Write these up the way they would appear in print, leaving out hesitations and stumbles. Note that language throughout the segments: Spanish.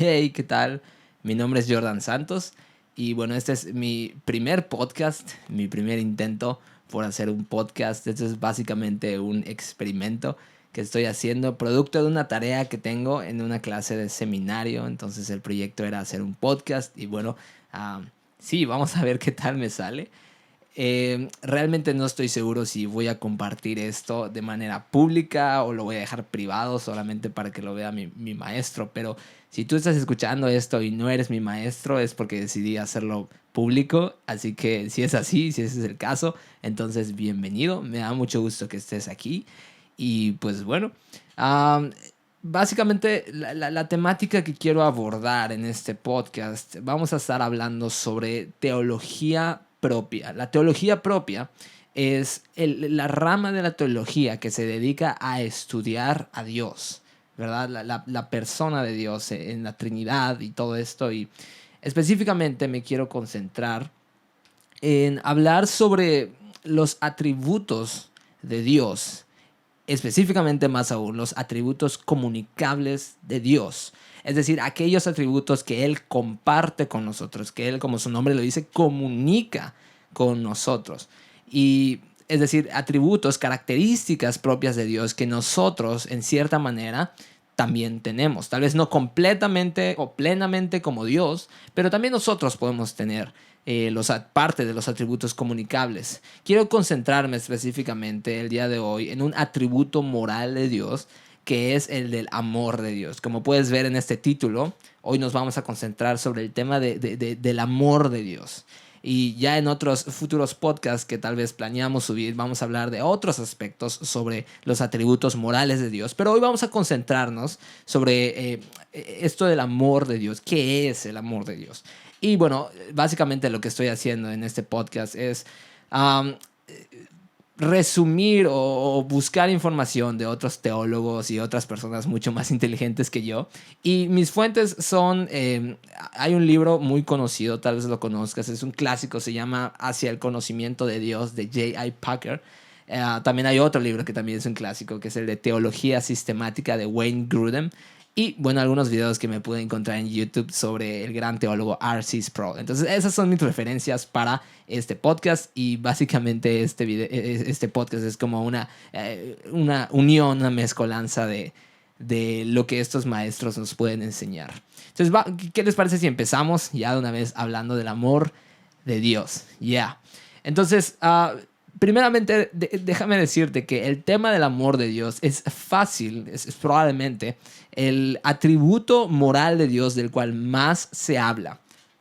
Hey, ¿qué tal? Mi nombre es Jordan Santos y bueno, este es mi primer podcast, mi primer intento por hacer un podcast. Este es básicamente un experimento que estoy haciendo, producto de una tarea que tengo en una clase de seminario. Entonces el proyecto era hacer un podcast y bueno, ah, sí, vamos a ver qué tal me sale. Realmente no estoy seguro si voy a compartir esto de manera pública o lo voy a dejar privado solamente para que lo vea mi maestro. Pero si tú estás escuchando esto y no eres mi maestro es porque decidí hacerlo público. Así que si es así, si ese es el caso, entonces bienvenido. Me da mucho gusto que estés aquí. Y pues bueno, um, básicamente la temática que quiero abordar en este podcast, vamos a estar hablando sobre teología propia. La teología propia es la rama de la teología que se dedica a estudiar a Dios, ¿verdad? La persona de Dios en la Trinidad y todo esto. Y específicamente me quiero concentrar en hablar sobre los atributos de Dios, específicamente más aún los atributos comunicables de Dios. Es decir, aquellos atributos que Él comparte con nosotros, que Él, como su nombre lo dice, comunica con nosotros. Y es decir, atributos, características propias de Dios que nosotros, en cierta manera, también tenemos. Tal vez no completamente o plenamente como Dios, pero también nosotros podemos tener parte de los atributos comunicables. Quiero concentrarme específicamente el día de hoy en un atributo moral de Dios que es el del amor de Dios. Como puedes ver en este título, hoy nos vamos a concentrar sobre el tema del amor de Dios. Y ya en otros futuros podcasts que tal vez planeamos subir, vamos a hablar de otros aspectos sobre los atributos morales de Dios. Pero hoy vamos a concentrarnos sobre esto del amor de Dios. ¿Qué es el amor de Dios? Y bueno, básicamente lo que estoy haciendo en este podcast es um, resumir o buscar información de otros teólogos y otras personas mucho más inteligentes que yo. Y mis fuentes son, hay un libro muy conocido, tal vez lo conozcas, es un clásico, se llama Hacia el conocimiento de Dios, de J.I. Packer. También hay otro libro que también es un clásico, que es el de Teología Sistemática de Wayne Grudem. Y bueno, algunos videos que me pude encontrar en YouTube sobre el gran teólogo R.C. Sproul. Entonces, esas son mis referencias para este podcast. Y básicamente este podcast es como una unión, una mezcolanza de lo que estos maestros nos pueden enseñar. Entonces, ¿qué les parece si empezamos ya de una vez hablando del amor de Dios? Ya. Yeah. Entonces, primeramente, déjame decirte que el tema del amor de Dios es fácil, es probablemente el atributo moral de Dios del cual más se habla.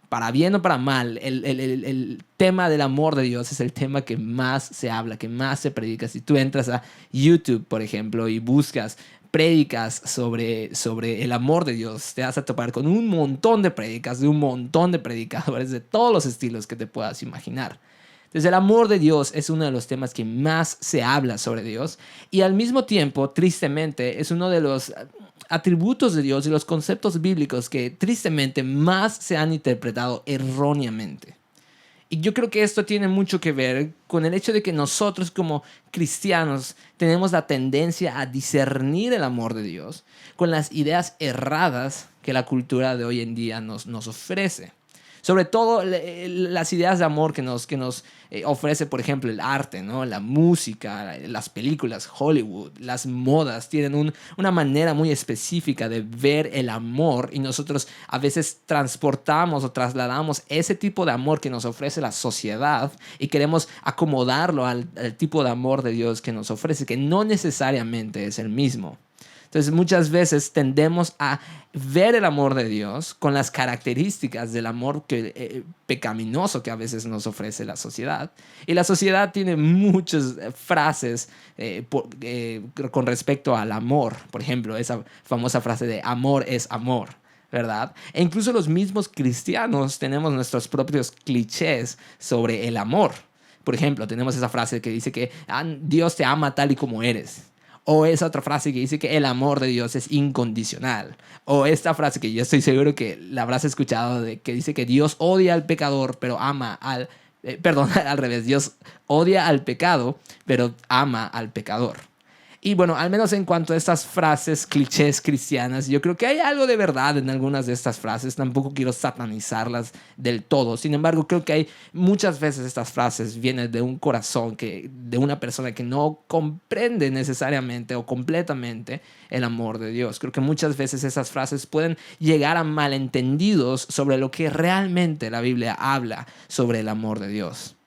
Para bien o para mal, el tema del amor de Dios es el tema que más se habla, que más se predica. Si tú entras a YouTube, por ejemplo, y buscas prédicas sobre el amor de Dios, te vas a topar con un montón de prédicas de un montón de predicadores de todos los estilos que te puedas imaginar. Entonces, el amor de Dios es uno de los temas que más se habla sobre Dios y al mismo tiempo, tristemente, es uno de los atributos de Dios y los conceptos bíblicos que tristemente más se han interpretado erróneamente. Y yo creo que esto tiene mucho que ver con el hecho de que nosotros como cristianos tenemos la tendencia a discernir el amor de Dios con las ideas erradas que la cultura de hoy en día nos ofrece. Sobre todo las ideas de amor que nos ofrece, por ejemplo, el arte, ¿no? La música, las películas, Hollywood, las modas, tienen una manera muy específica de ver el amor y nosotros a veces transportamos o trasladamos ese tipo de amor que nos ofrece la sociedad y queremos acomodarlo al tipo de amor de Dios que nos ofrece, que no necesariamente es el mismo. Entonces muchas veces tendemos a ver el amor de Dios con las características del amor pecaminoso que a veces nos ofrece la sociedad. Y la sociedad tiene muchas frases con respecto al amor. Por ejemplo, esa famosa frase de amor es amor, ¿verdad? E incluso los mismos cristianos tenemos nuestros propios clichés sobre el amor. Por ejemplo, tenemos esa frase que dice que Dios te ama tal y como eres. O esa otra frase que dice que el amor de Dios es incondicional. O esta frase que yo estoy seguro que la habrás escuchado, que dice que Dios odia al pecador, pero ama al... perdón, al revés. Dios odia al pecado, pero ama al pecador. Y bueno, al menos en cuanto a estas frases clichés cristianas, yo creo que hay algo de verdad en algunas de estas frases. Tampoco quiero satanizarlas del todo. Sin embargo, creo que hay muchas veces estas frases vienen de un corazón de una persona que no comprende necesariamente o completamente el amor de Dios. Creo que muchas veces esas frases pueden llegar a malentendidos sobre lo que realmente la Biblia habla sobre el amor de Dios.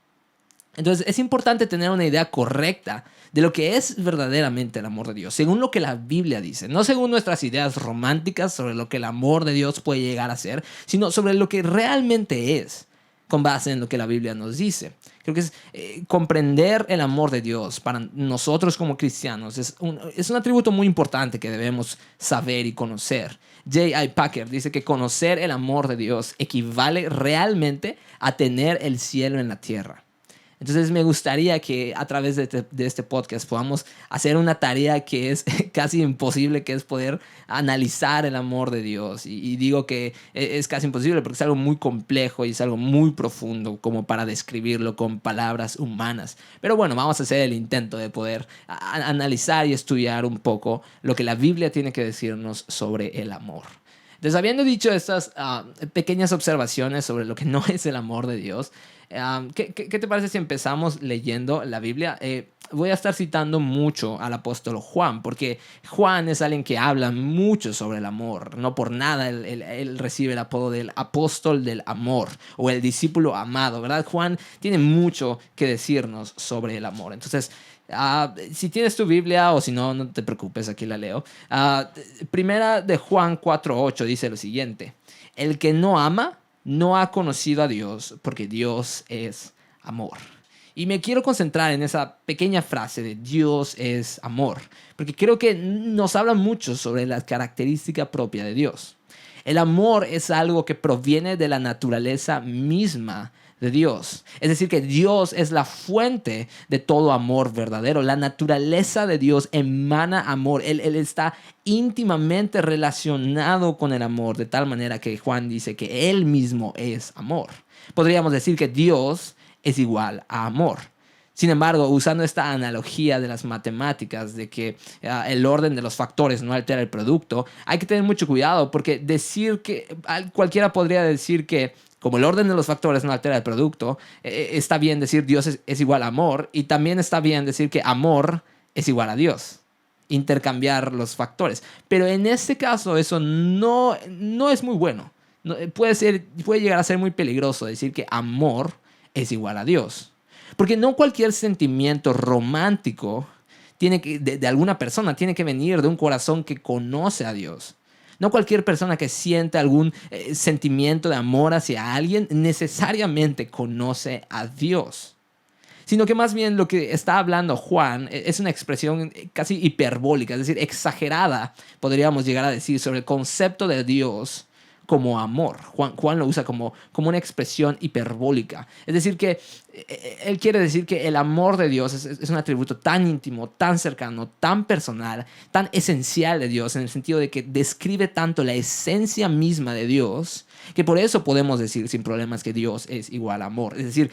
Entonces es importante tener una idea correcta de lo que es verdaderamente el amor de Dios, según lo que la Biblia dice, no según nuestras ideas románticas sobre lo que el amor de Dios puede llegar a ser, sino sobre lo que realmente es, con base en lo que la Biblia nos dice. Creo que es comprender el amor de Dios para nosotros como cristianos es un atributo muy importante que debemos saber y conocer. J.I. Packer dice que conocer el amor de Dios equivale realmente a tener el cielo en la tierra. Entonces me gustaría que a través de este podcast podamos hacer una tarea que es casi imposible, que es poder analizar el amor de Dios. Y digo que es casi imposible porque es algo muy complejo y es algo muy profundo como para describirlo con palabras humanas. Pero bueno, vamos a hacer el intento de poder analizar y estudiar un poco lo que la Biblia tiene que decirnos sobre el amor. Entonces, habiendo dicho estas pequeñas observaciones sobre lo que no es el amor de Dios, ¿qué te parece si empezamos leyendo la Biblia? Voy a estar citando mucho al apóstol Juan, porque Juan es alguien que habla mucho sobre el amor. No por nada él recibe el apodo del apóstol del amor o el discípulo amado, ¿verdad? Juan tiene mucho que decirnos sobre el amor. Entonces, si tienes tu Biblia o si no, no te preocupes, aquí la leo. Primera de Juan 4:8 dice lo siguiente: el que no ama no ha conocido a Dios, porque Dios es amor. Y me quiero concentrar en esa pequeña frase de Dios es amor, porque creo que nos habla mucho sobre la característica propia de Dios. El amor es algo que proviene de la naturaleza misma de Dios. Es decir, que Dios es la fuente de todo amor verdadero. La naturaleza de Dios emana amor. Él está íntimamente relacionado con el amor, de tal manera que Juan dice que Él mismo es amor. Podríamos decir que Dios es igual a amor. Sin embargo, usando esta analogía de las matemáticas, de que el orden de los factores no altera el producto, hay que tener mucho cuidado, porque cualquiera podría decir que como el orden de los factores no altera el producto, está bien decir Dios es igual a amor, y también está bien decir que amor es igual a Dios. Intercambiar los factores. Pero en este caso eso no es muy bueno. Puede llegar a ser muy peligroso decir que amor es igual a Dios. Porque no cualquier sentimiento romántico de alguna persona tiene que venir de un corazón que conoce a Dios. No cualquier persona que siente algún sentimiento de amor hacia alguien necesariamente conoce a Dios. Sino que más bien lo que está hablando Juan es una expresión casi hiperbólica, es decir, exagerada, podríamos llegar a decir, sobre el concepto de Dios como amor. Juan lo usa como una expresión hiperbólica. Es decir, que él quiere decir que el amor de Dios es un atributo tan íntimo, tan cercano, tan personal, tan esencial de Dios, en el sentido de que describe tanto la esencia misma de Dios, que por eso podemos decir sin problemas que Dios es igual a amor. Es decir,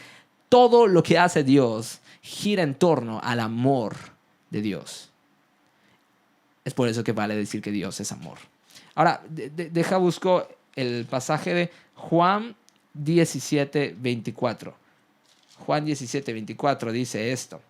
todo lo que hace Dios gira en torno al amor de Dios. Es por eso que vale decir que Dios es amor. Ahora, busco el pasaje de Juan 17:24. Juan 17:24 dice esto.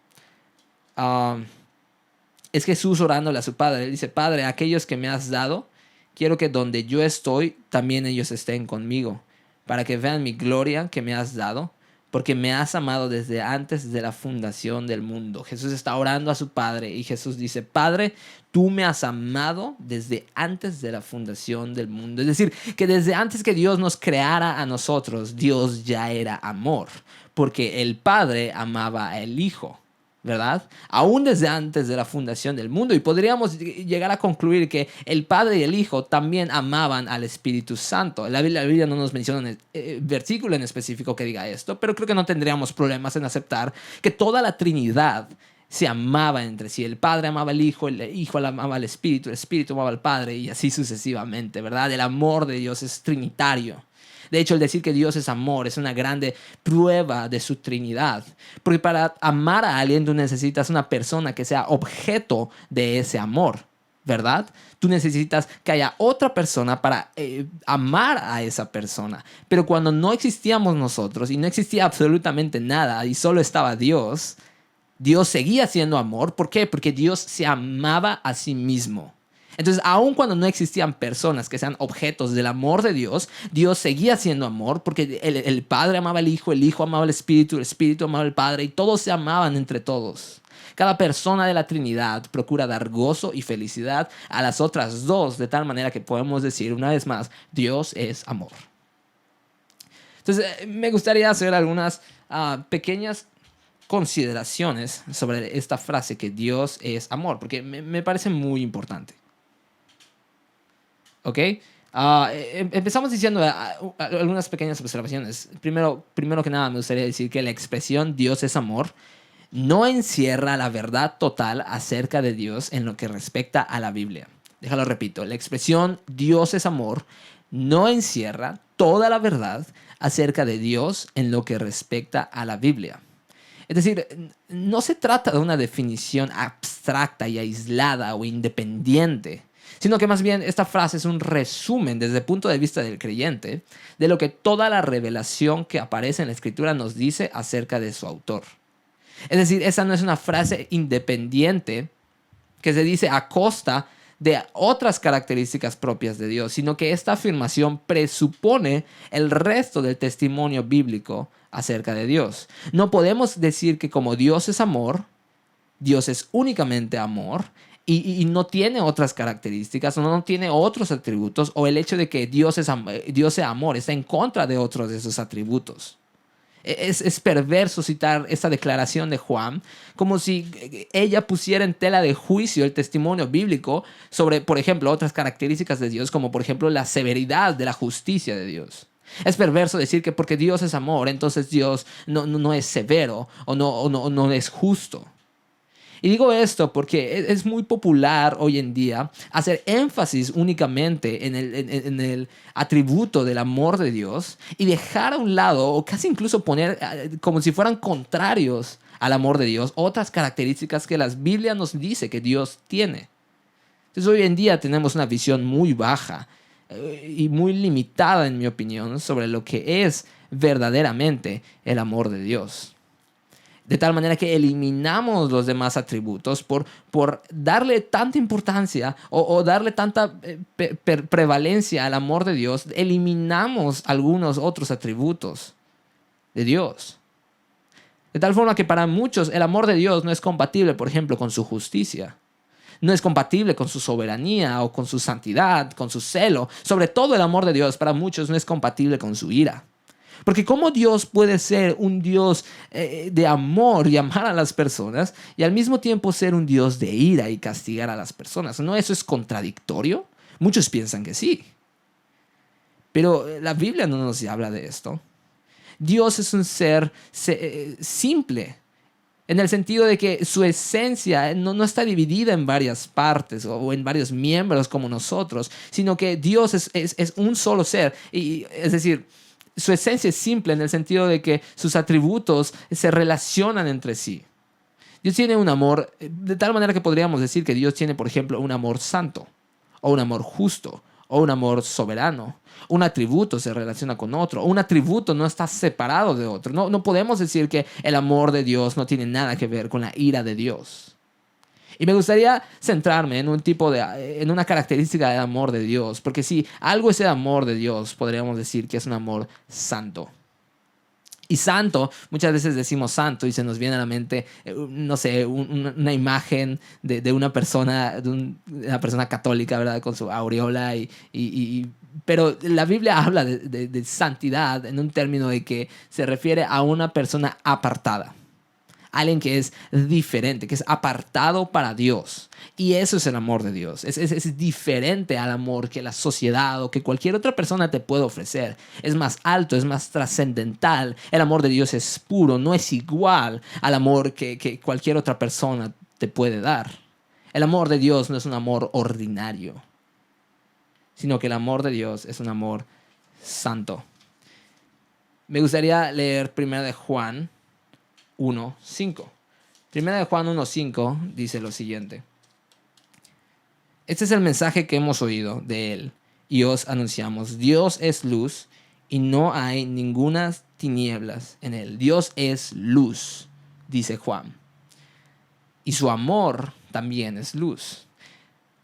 Es Jesús orándole a su Padre. Él dice: Padre, aquellos que me has dado, quiero que donde yo estoy, también ellos estén conmigo, para que vean mi gloria que me has dado, porque me has amado desde antes de la fundación del mundo. Jesús está orando a su Padre y Jesús dice: Padre, tú me has amado desde antes de la fundación del mundo. Es decir, que desde antes que Dios nos creara a nosotros, Dios ya era amor, porque el Padre amaba al Hijo, ¿verdad? Aún desde antes de la fundación del mundo. Y podríamos llegar a concluir que el Padre y el Hijo también amaban al Espíritu Santo. La Biblia no nos menciona un versículo en específico que diga esto, pero creo que no tendríamos problemas en aceptar que toda la Trinidad se amaba entre sí. El Padre amaba al Hijo, el Hijo amaba al Espíritu, el Espíritu amaba al Padre, y así sucesivamente, ¿verdad? El amor de Dios es trinitario. De hecho, el decir que Dios es amor es una grande prueba de su Trinidad. Porque para amar a alguien tú necesitas una persona que sea objeto de ese amor, ¿verdad? Tú necesitas que haya otra persona para amar a esa persona. Pero cuando no existíamos nosotros y no existía absolutamente nada y solo estaba Dios, Dios seguía siendo amor. ¿Por qué? Porque Dios se amaba a sí mismo. Entonces, aun cuando no existían personas que sean objetos del amor de Dios, Dios seguía siendo amor porque el Padre amaba al Hijo, el Hijo amaba al Espíritu, el Espíritu amaba al Padre y todos se amaban entre todos. Cada persona de la Trinidad procura dar gozo y felicidad a las otras dos, de tal manera que podemos decir una vez más, Dios es amor. Entonces, me gustaría hacer algunas pequeñas consideraciones sobre esta frase que Dios es amor, porque me parece muy importante. ¿Ok? Empezamos diciendo algunas pequeñas observaciones. Primero que nada, me gustaría decir que la expresión Dios es amor no encierra la verdad total acerca de Dios en lo que respecta a la Biblia. Déjalo repito. La expresión Dios es amor no encierra toda la verdad acerca de Dios en lo que respecta a la Biblia. Es decir, no se trata de una definición abstracta y aislada o independiente, sino que más bien esta frase es un resumen desde el punto de vista del creyente de lo que toda la revelación que aparece en la Escritura nos dice acerca de su autor. Es decir, esa no es una frase independiente que se dice a costa de otras características propias de Dios, sino que esta afirmación presupone el resto del testimonio bíblico acerca de Dios. No podemos decir que como Dios es amor, Dios es únicamente amor y no tiene otras características o no tiene otros atributos, o el hecho de que Dios sea amor está en contra de otros de esos atributos. Es perverso citar esta declaración de Juan como si ella pusiera en tela de juicio el testimonio bíblico sobre, por ejemplo, otras características de Dios, como por ejemplo la severidad de la justicia de Dios. Es perverso decir que porque Dios es amor, entonces Dios no es severo o no es justo. Y digo esto porque es muy popular hoy en día hacer énfasis únicamente en el atributo del amor de Dios y dejar a un lado, o casi incluso poner como si fueran contrarios al amor de Dios, otras características que la Biblia nos dice que Dios tiene. Entonces hoy en día tenemos una visión muy baja y muy limitada, en mi opinión, sobre lo que es verdaderamente el amor de Dios. De tal manera que eliminamos los demás atributos por darle tanta importancia o darle tanta prevalencia al amor de Dios. Eliminamos algunos otros atributos de Dios. De tal forma que para muchos el amor de Dios no es compatible, por ejemplo, con su justicia. No es compatible con su soberanía o con su santidad, con su celo. Sobre todo el amor de Dios para muchos no es compatible con su ira. Porque ¿cómo Dios puede ser un Dios de amor y amar a las personas y al mismo tiempo ser un Dios de ira y castigar a las personas? ¿No eso es contradictorio? Muchos piensan que sí. Pero la Biblia no nos habla de esto. Dios es un ser simple, en el sentido de que su esencia no está dividida en varias partes o en varios miembros como nosotros, sino que Dios es un solo ser. Es decir, su esencia es simple en el sentido de que sus atributos se relacionan entre sí. Dios tiene un amor, de tal manera que podríamos decir que Dios tiene, por ejemplo, un amor santo, o un amor justo, o un amor soberano. Un atributo se relaciona con otro, o un atributo no está separado de otro. No podemos decir que el amor de Dios no tiene nada que ver con la ira de Dios. Y me gustaría centrarme en una característica del amor de Dios, porque si algo es el amor de Dios, podríamos decir que es un amor santo. Y santo, muchas veces decimos santo y se nos viene a la mente, no sé, una imagen de una persona, una persona católica, ¿verdad? Con su aureola. Pero la Biblia habla de santidad en un término de que se refiere a una persona apartada. Alguien que es diferente, que es apartado para Dios. Y eso es el amor de Dios. Es diferente al amor que la sociedad o que cualquier otra persona te puede ofrecer. Es más alto, es más trascendental. El amor de Dios es puro, no es igual al amor que cualquier otra persona te puede dar. El amor de Dios no es un amor ordinario, sino que el amor de Dios es un amor santo. Me gustaría leer 1 de Juan 1:5. 1 de Juan 1:5 dice lo siguiente. Este es el mensaje que hemos oído de él y os anunciamos. Dios es luz y no hay ninguna tinieblas en él. Dios es luz, dice Juan. Y su amor también es luz.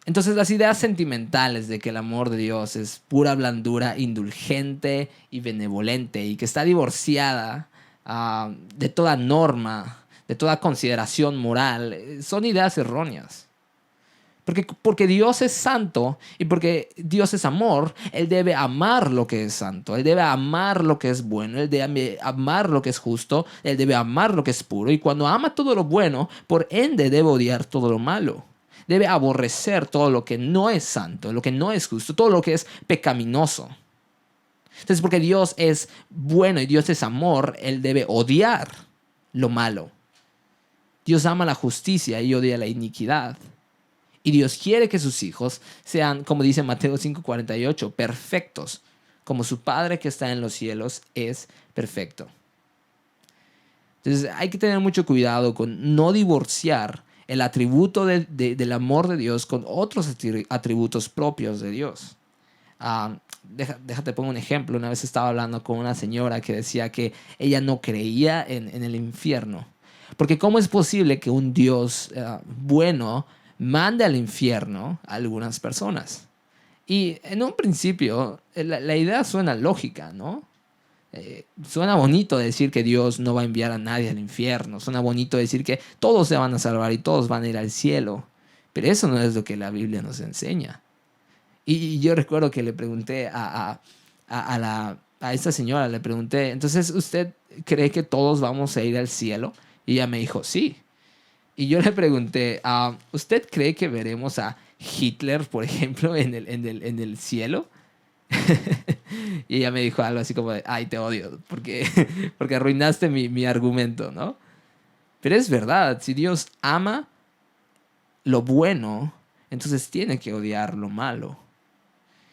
Entonces las ideas sentimentales de que el amor de Dios es pura blandura, indulgente y benevolente y que está divorciada de toda norma, de toda consideración moral, son ideas erróneas. Porque Dios es santo y porque Dios es amor, Él debe amar lo que es santo, Él debe amar lo que es bueno, Él debe amar lo que es justo, Él debe amar lo que es puro. Y cuando ama todo lo bueno, por ende debe odiar todo lo malo. Debe aborrecer todo lo que no es santo, lo que no es justo, todo lo que es pecaminoso. Entonces, porque Dios es bueno y Dios es amor, Él debe odiar lo malo. Dios ama la justicia y odia la iniquidad. Y Dios quiere que sus hijos sean, como dice Mateo 5:48, perfectos, como su Padre que está en los cielos es perfecto. Entonces hay que tener mucho cuidado con no divorciar el atributo del amor de Dios con otros atributos propios de Dios. Déjate pongo un ejemplo. Una vez estaba hablando con una señora que decía que ella no creía en el infierno. Porque ¿cómo es posible que un Dios bueno mande al infierno a algunas personas? Y en un principio la idea suena lógica, ¿no? Suena bonito decir que Dios no va a enviar a nadie al infierno. Suena bonito decir que todos se van a salvar y todos van a ir al cielo. Pero eso no es lo que la Biblia nos enseña. Y yo recuerdo que le pregunté a esta señora, le pregunté, entonces, ¿usted cree que todos vamos a ir al cielo? Y ella me dijo, sí. Y yo le pregunté, ¿usted cree que veremos a Hitler, por ejemplo, en el cielo? Y ella me dijo algo así como de, ay, te odio, porque arruinaste mi argumento, ¿no? Pero es verdad, si Dios ama lo bueno, entonces tiene que odiar lo malo.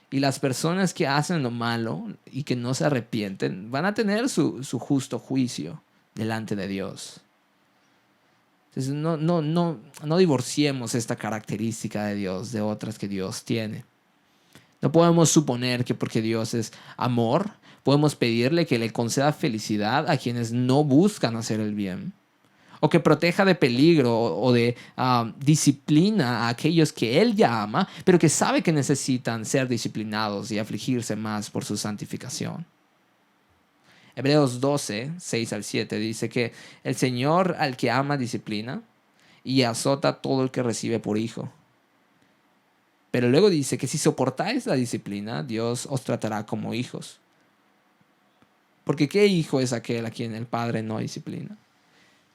Y las personas que hacen lo malo y que no se arrepienten van a tener su justo juicio delante de Dios. Entonces no divorciemos esta característica de Dios de otras que Dios tiene. No podemos suponer que porque Dios es amor, podemos pedirle que le conceda felicidad a quienes no buscan hacer el bien. O que proteja de peligro o de disciplina a aquellos que Él ya ama, pero que sabe que necesitan ser disciplinados y afligirse más por su santificación. Hebreos 12:6-7 dice que el Señor al que ama disciplina y azota a todo el que recibe por hijo. Pero luego dice que si soportáis la disciplina, Dios os tratará como hijos. Porque ¿qué hijo es aquel a quien el Padre no disciplina?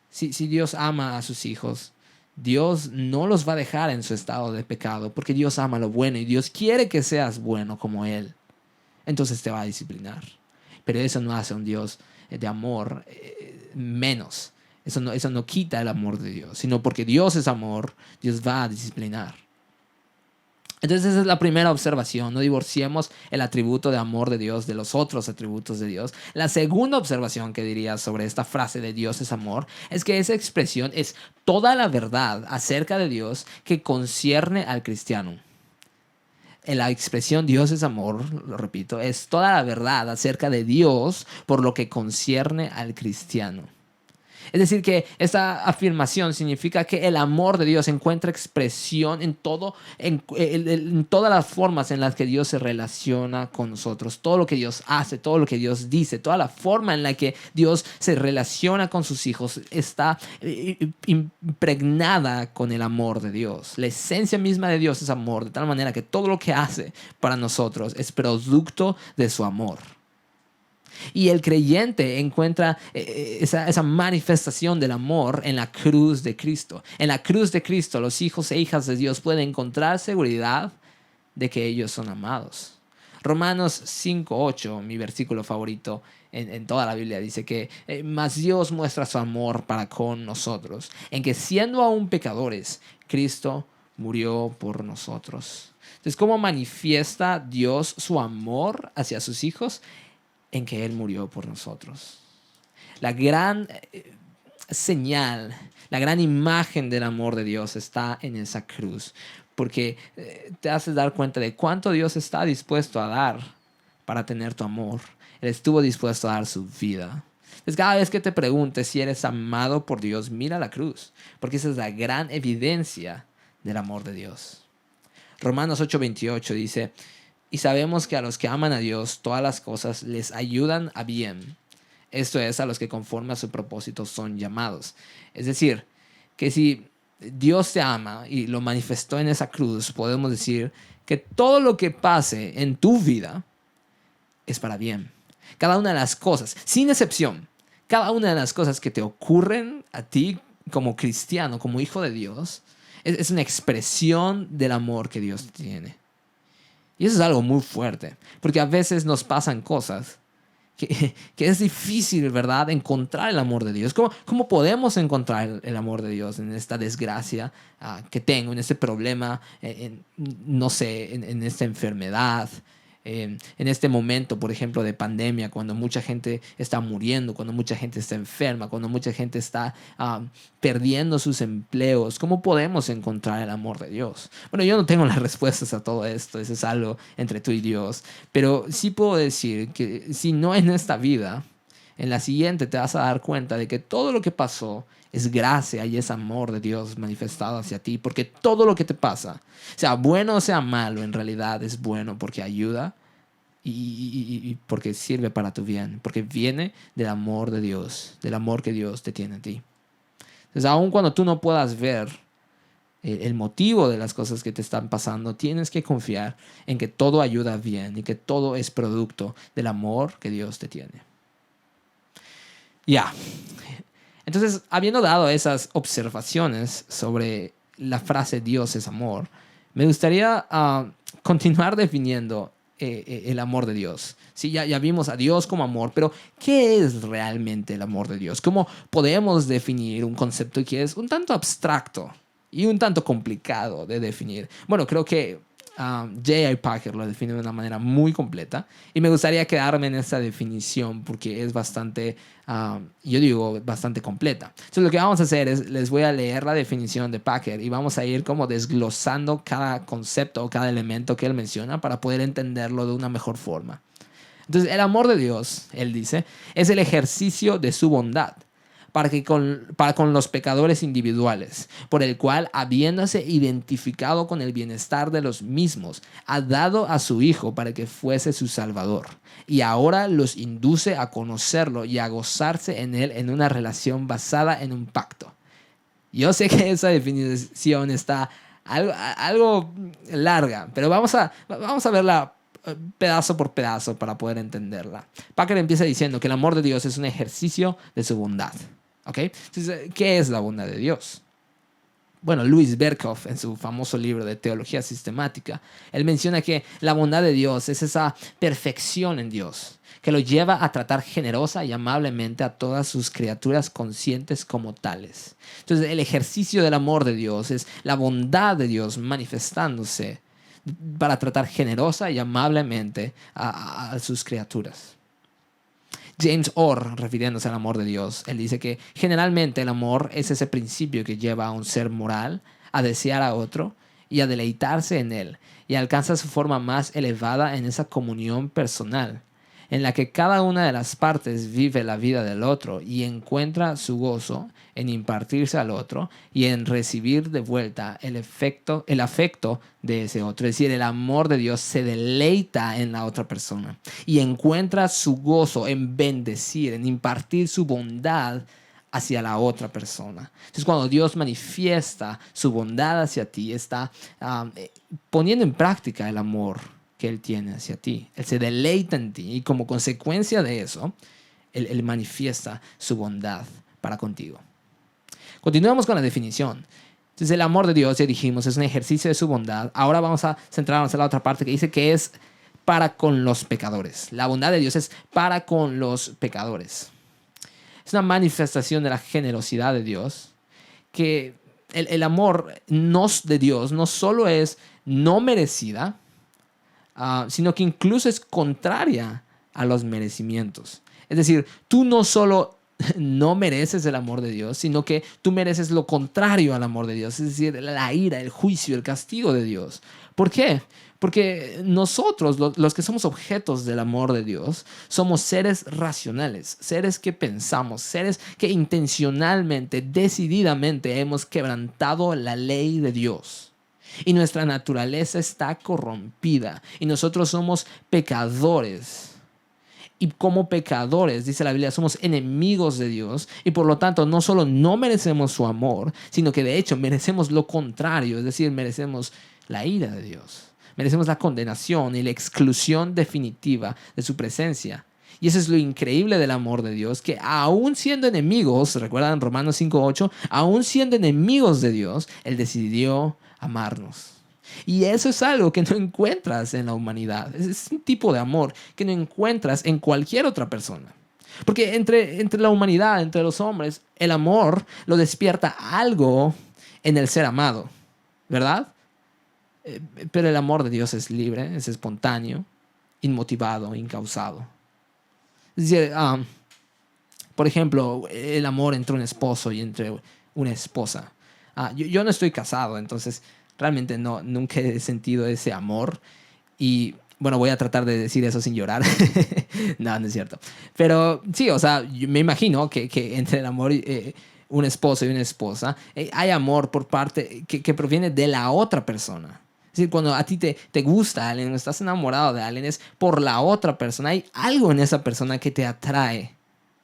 Si Dios ama a sus hijos, Dios no los va a dejar en su estado de pecado, porque Dios ama lo bueno y Dios quiere que seas bueno como Él. Entonces te va a disciplinar. Pero eso no hace a un Dios de amor menos. Eso no quita el amor de Dios, sino porque Dios es amor, Dios va a disciplinar. Entonces esa es la primera observación, no divorciemos el atributo de amor de Dios de los otros atributos de Dios. La segunda observación que diría sobre esta frase de Dios es amor es que esa expresión es toda la verdad acerca de Dios que concierne al cristiano. La expresión Dios es amor, lo repito, es toda la verdad acerca de Dios por lo que concierne al cristiano. Es decir, que esta afirmación significa que el amor de Dios encuentra expresión en todas las formas en las que Dios se relaciona con nosotros. Todo lo que Dios hace, todo lo que Dios dice, toda la forma en la que Dios se relaciona con sus hijos está impregnada con el amor de Dios. La esencia misma de Dios es amor, de tal manera que todo lo que hace para nosotros es producto de su amor. Y el creyente encuentra esa manifestación del amor en la cruz de Cristo. En la cruz de Cristo, los hijos e hijas de Dios pueden encontrar seguridad de que ellos son amados. Romanos 5:8, mi versículo favorito en toda la Biblia, dice que mas Dios muestra su amor para con nosotros, en que siendo aún pecadores, Cristo murió por nosotros. Entonces, ¿cómo manifiesta Dios su amor hacia sus hijos? en que Él murió por nosotros. La gran señal, la gran imagen del amor de Dios está en esa cruz, porque te haces dar cuenta de cuánto Dios está dispuesto a dar para tener tu amor. Él estuvo dispuesto a dar su vida. Entonces, cada vez que te preguntes si eres amado por Dios, mira la cruz, porque esa es la gran evidencia del amor de Dios. Romanos 8:28 dice: y sabemos que a los que aman a Dios, todas las cosas les ayudan a bien. Esto es, a los que conforme a su propósito son llamados. Es decir, que si Dios te ama y lo manifestó en esa cruz, podemos decir que todo lo que pase en tu vida es para bien. Cada una de las cosas, sin excepción, cada una de las cosas que te ocurren a ti como cristiano, como hijo de Dios, es una expresión del amor que Dios tiene. Y eso es algo muy fuerte, porque a veces nos pasan cosas que es difícil, ¿verdad?, encontrar el amor de Dios. ¿Cómo podemos encontrar el amor de Dios en esta desgracia que tengo, en este problema, no sé, en esta enfermedad? En este momento, por ejemplo, de pandemia, cuando mucha gente está muriendo, cuando mucha gente está enferma, cuando mucha gente está perdiendo sus empleos, ¿cómo podemos encontrar el amor de Dios? Bueno, yo no tengo las respuestas a todo esto, eso es algo entre tú y Dios, pero sí puedo decir que si no en esta vida, en la siguiente te vas a dar cuenta de que todo lo que pasó es gracia y es amor de Dios manifestado hacia ti, porque todo lo que te pasa, sea bueno o sea malo, en realidad es bueno porque ayuda y porque sirve para tu bien, porque viene del amor de Dios, del amor que Dios te tiene a ti. Entonces, aun cuando tú no puedas ver el motivo de las cosas que te están pasando, tienes que confiar en que todo ayuda bien y que todo es producto del amor que Dios te tiene. Ya. Entonces, habiendo dado esas observaciones sobre la frase Dios es amor, me gustaría continuar definiendo el amor de Dios. Sí, ya vimos a Dios como amor, pero ¿qué es realmente el amor de Dios? ¿Cómo podemos definir un concepto que es un tanto abstracto y un tanto complicado de definir? Bueno, creo que J.I. Packer lo define de una manera muy completa y me gustaría quedarme en esa definición porque es bastante, yo digo, bastante completa. Entonces lo que vamos a hacer es, les voy a leer la definición de Packer y vamos a ir como desglosando cada concepto o cada elemento que él menciona para poder entenderlo de una mejor forma. Entonces, el amor de Dios, él dice, es el ejercicio de su bondad para con los pecadores individuales, por el cual, habiéndose identificado con el bienestar de los mismos, ha dado a su Hijo para que fuese su Salvador, y ahora los induce a conocerlo y a gozarse en él en una relación basada en un pacto. Yo sé que esa definición está algo larga, pero vamos a verla pedazo por pedazo para poder entenderla. Packer empieza diciendo que el amor de Dios es un ejercicio de su bondad. ¿Okay? Entonces, ¿qué es la bondad de Dios? Bueno, Louis Berkhoff, en su famoso libro de Teología Sistemática, él menciona que la bondad de Dios es esa perfección en Dios que lo lleva a tratar generosa y amablemente a todas sus criaturas conscientes como tales. Entonces, el ejercicio del amor de Dios es la bondad de Dios manifestándose para tratar generosa y amablemente a sus criaturas. James Orr, refiriéndose al amor de Dios, él dice que generalmente el amor es ese principio que lleva a un ser moral a desear a otro y a deleitarse en él, y alcanza su forma más elevada en esa comunión personal, en la que cada una de las partes vive la vida del otro y encuentra su gozo en impartirse al otro y en recibir de vuelta el afecto de ese otro. Es decir, el amor de Dios se deleita en la otra persona y encuentra su gozo en bendecir, en impartir su bondad hacia la otra persona. Entonces, cuando Dios manifiesta su bondad hacia ti, está poniendo en práctica el amor que Él tiene hacia ti. Él se deleita en ti y como consecuencia de eso, Él manifiesta su bondad para contigo. Continuamos con la definición. Entonces, el amor de Dios, ya dijimos, es un ejercicio de su bondad. Ahora vamos a centrarnos en la otra parte que dice que es para con los pecadores. La bondad de Dios es para con los pecadores. Es una manifestación de la generosidad de Dios, que el amor de Dios no solo es no merecida, sino que incluso es contraria a los merecimientos. Es decir, tú no solo no mereces el amor de Dios, sino que tú mereces lo contrario al amor de Dios, es decir, la ira, el juicio, el castigo de Dios. ¿Por qué? Porque nosotros, los que somos objetos del amor de Dios, somos seres racionales, seres que pensamos, seres que intencionalmente, decididamente hemos quebrantado la ley de Dios. Y nuestra naturaleza está corrompida y nosotros somos pecadores. Y como pecadores, dice la Biblia, somos enemigos de Dios y por lo tanto no solo no merecemos su amor, sino que de hecho merecemos lo contrario, es decir, merecemos la ira de Dios. Merecemos la condenación y la exclusión definitiva de su presencia. Y eso es lo increíble del amor de Dios, que aún siendo enemigos, recuerdan Romanos 5:8, aún siendo enemigos de Dios, Él decidió amarnos. Y eso es algo que no encuentras en la humanidad. Es un tipo de amor que no encuentras en cualquier otra persona. Porque entre la humanidad, entre los hombres, el amor lo despierta algo en el ser amado, ¿verdad? Pero el amor de Dios es libre, es espontáneo, inmotivado, incausado. Es decir, por ejemplo, el amor entre un esposo y entre una esposa. Yo no estoy casado, entonces realmente nunca he sentido ese amor. Y bueno, voy a tratar de decir eso sin llorar. No, no es cierto. Pero sí, o sea, yo me imagino que entre el amor un esposo y una esposa, hay amor por parte que proviene de la otra persona. Es decir, cuando a ti te gusta alguien, estás enamorado de alguien, es por la otra persona. Hay algo en esa persona que te atrae,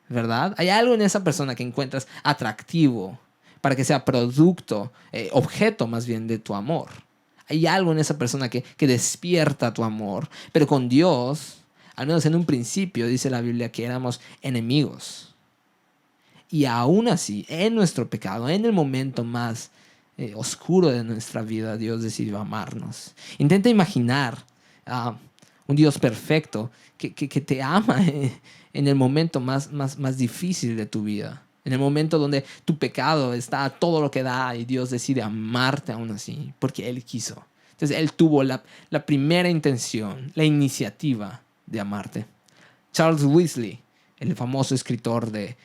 ¿verdad? Hay algo en esa persona que encuentras atractivo para que sea producto, objeto más bien de tu amor. Hay algo en esa persona que despierta tu amor. Pero con Dios, al menos en un principio, dice la Biblia que éramos enemigos. Y aún así, en nuestro pecado, en el momento más oscuro de nuestra vida, Dios decidió amarnos. Intenta imaginar un Dios perfecto que te ama en el momento más difícil de tu vida. En el momento donde tu pecado está a todo lo que da y Dios decide amarte aún así, porque Él quiso. Entonces Él tuvo la primera intención, la iniciativa de amarte. Charles Wesley, el famoso escritor de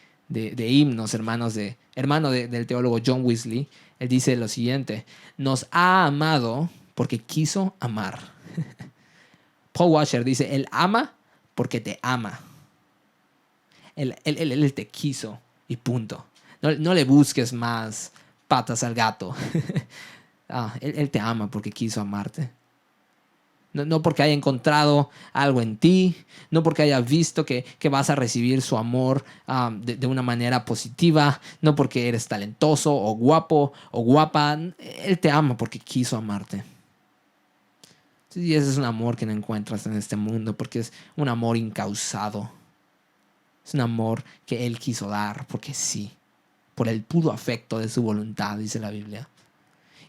himnos, hermano del teólogo John Wesley, él dice lo siguiente: nos ha amado porque quiso amar. Paul Washer dice: Él ama porque te ama. Él te quiso y punto. No le busques más patas al gato. Él te ama porque quiso amarte. No porque haya encontrado algo en ti, no porque haya visto que vas a recibir su amor de una manera positiva, no porque eres talentoso o guapo o guapa. Él te ama porque quiso amarte. Y ese es un amor que no encuentras en este mundo, porque es un amor incausado. Es un amor que Él quiso dar porque sí, por el puro afecto de su voluntad, dice la Biblia.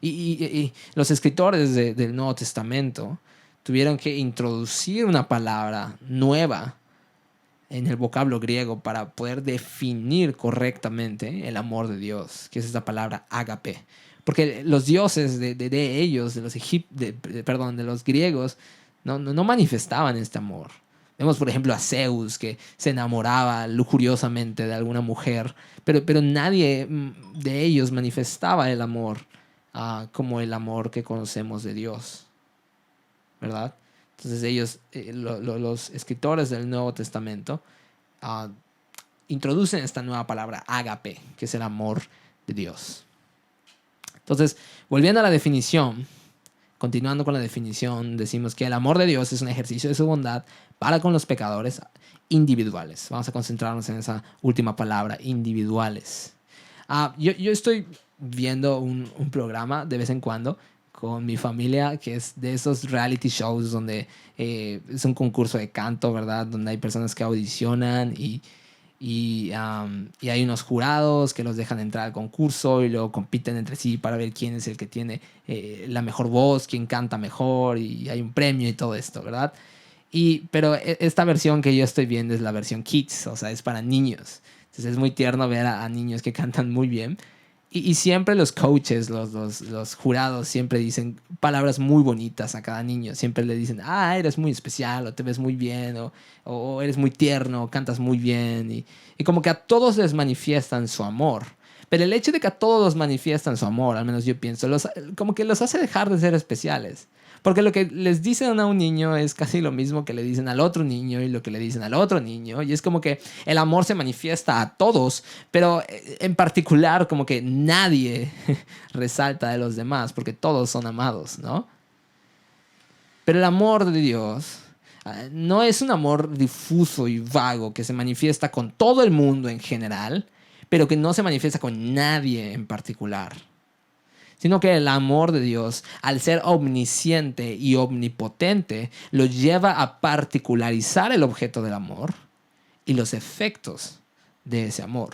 Y los escritores del Nuevo Testamento tuvieron que introducir una palabra nueva en el vocablo griego para poder definir correctamente el amor de Dios, que es esta palabra ágape. Porque los dioses de ellos, de los griegos, no manifestaban este amor. Vemos, por ejemplo, a Zeus, que se enamoraba lujuriosamente de alguna mujer, pero nadie de ellos manifestaba el amor como el amor que conocemos de Dios, ¿verdad? Entonces ellos, los escritores del Nuevo Testamento, introducen esta nueva palabra, ágape, que es el amor de Dios. Entonces, volviendo a la definición, continuando con la definición, decimos que el amor de Dios es un ejercicio de su bondad para con los pecadores individuales. Vamos a concentrarnos en esa última palabra, individuales. Yo estoy viendo un programa de vez en cuando con mi familia, que es de esos reality shows donde es un concurso de canto, ¿verdad? Donde hay personas que audicionan y hay unos jurados que los dejan entrar al concurso y luego compiten entre sí para ver quién es el que tiene la mejor voz, quién canta mejor, y hay un premio y todo esto, ¿verdad? Pero esta versión que yo estoy viendo es la versión Kids, o sea, es para niños. Entonces es muy tierno ver a niños que cantan muy bien. Y siempre los coaches, los jurados, siempre dicen palabras muy bonitas a cada niño. Siempre le dicen, eres muy especial, o te ves muy bien, o eres muy tierno, o cantas muy bien. Y como que a todos les manifiestan su amor. Pero el hecho de que a todos los manifiestan su amor, al menos yo pienso, como que los hace dejar de ser especiales. Porque lo que les dicen a un niño es casi lo mismo que le dicen al otro niño y lo que le dicen al otro niño. Y es como que el amor se manifiesta a todos, pero en particular como que nadie resalta de los demás, porque todos son amados, ¿no? Pero el amor de Dios no es un amor difuso y vago que se manifiesta con todo el mundo en general, pero que no se manifiesta con nadie en particular, sino que el amor de Dios, al ser omnisciente y omnipotente, lo lleva a particularizar el objeto del amor y los efectos de ese amor.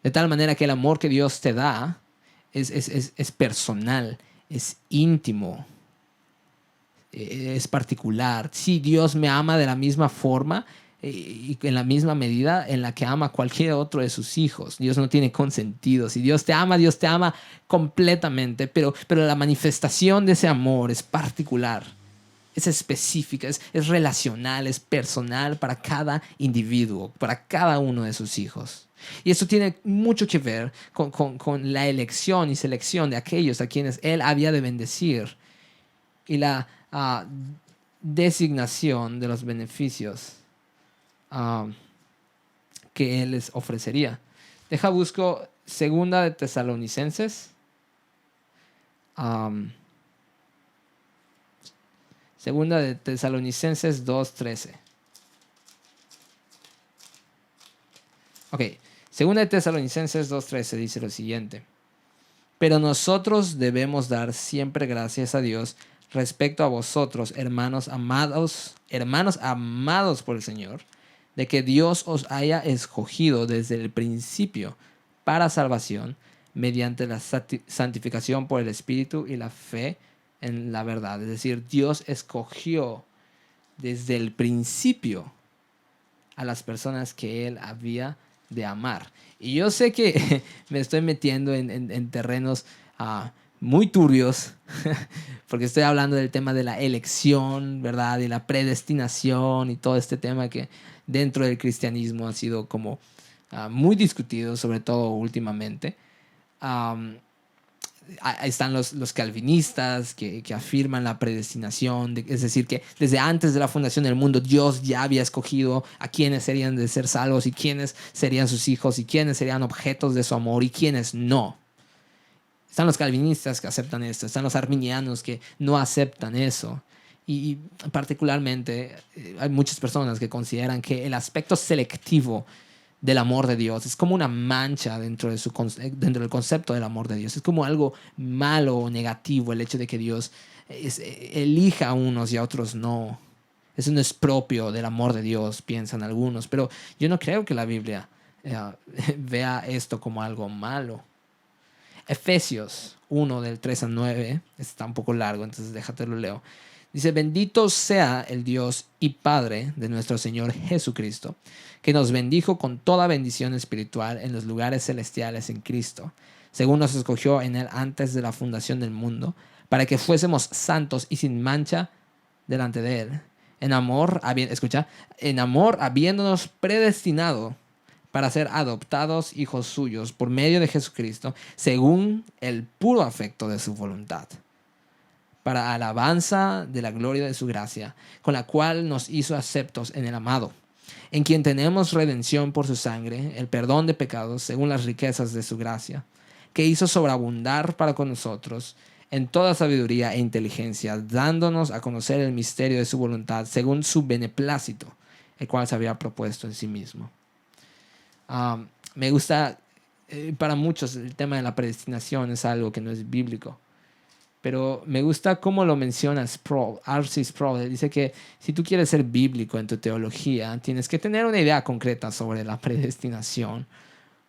De tal manera que el amor que Dios te da es personal, es íntimo, es particular. Sí, Dios me ama de la misma forma y en la misma medida en la que ama a cualquier otro de sus hijos. Dios no tiene consentidos. Si Dios te ama completamente, pero la manifestación de ese amor es particular, es específica, es relacional, es personal para cada individuo, para cada uno de sus hijos. Y eso tiene mucho que ver con la elección y selección de aquellos a quienes Él había de bendecir y la designación de los beneficios que Él les ofrecería. Busco segunda de Tesalonicenses. Segunda de Tesalonicenses 2:13. Ok, segunda de Tesalonicenses 2:13 dice lo siguiente. Pero nosotros debemos dar siempre gracias a Dios respecto a vosotros, hermanos amados por el Señor, de que Dios os haya escogido desde el principio para salvación, mediante la santificación por el Espíritu y la fe en la verdad. Es decir, Dios escogió desde el principio a las personas que Él había de amar. Y yo sé que me estoy metiendo en terrenos muy turbios, porque estoy hablando del tema de la elección, ¿verdad? Y la predestinación y todo este tema que dentro del cristianismo ha sido como muy discutido, sobre todo últimamente. Ahí están los calvinistas que afirman la predestinación, es decir, que desde antes de la fundación del mundo Dios ya había escogido a quienes serían de ser salvos y quiénes serían sus hijos y quiénes serían objetos de su amor y quiénes no. Están los calvinistas que aceptan esto, están los arminianos que no aceptan eso. Y particularmente hay muchas personas que consideran que el aspecto selectivo del amor de Dios es como una mancha dentro del concepto del amor de Dios. Es como algo malo o negativo el hecho de que Dios elija a unos y a otros no. Eso no es propio del amor de Dios, piensan algunos. Pero yo no creo que la Biblia vea esto como algo malo. Efesios 1 del 3 al 9, está un poco largo, entonces déjate lo leo. Dice, bendito sea el Dios y Padre de nuestro Señor Jesucristo, que nos bendijo con toda bendición espiritual en los lugares celestiales en Cristo, según nos escogió en Él antes de la fundación del mundo, para que fuésemos santos y sin mancha delante de Él. En amor, habiéndonos predestinado para ser adoptados hijos suyos por medio de Jesucristo, según el puro afecto de su voluntad, para alabanza de la gloria de su gracia, con la cual nos hizo aceptos en el amado, en quien tenemos redención por su sangre, el perdón de pecados, según las riquezas de su gracia, que hizo sobreabundar para con nosotros en toda sabiduría e inteligencia, dándonos a conocer el misterio de su voluntad, según su beneplácito, el cual se había propuesto en sí mismo. Me gusta, para muchos el tema de la predestinación es algo que no es bíblico, pero me gusta cómo lo menciona Sproul, R.C. Sproul. Dice que si tú quieres ser bíblico en tu teología, tienes que tener una idea concreta sobre la predestinación,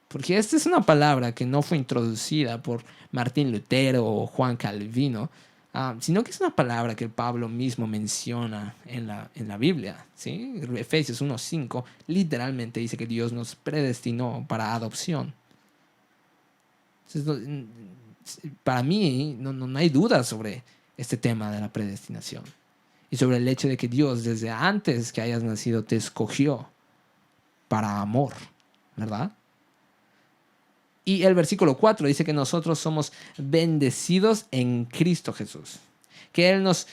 porque esta es una palabra que no fue introducida por Martín Lutero o Juan Calvino, sino que es una palabra que Pablo mismo menciona en la Biblia, ¿sí? Efesios 1:5 literalmente dice que Dios nos predestinó para adopción. Entonces, para mí no hay duda sobre este tema de la predestinación y sobre el hecho de que Dios desde antes que hayas nacido te escogió para amor, ¿verdad? Y el versículo 4 dice que nosotros somos bendecidos en Cristo Jesús. Que Él nos...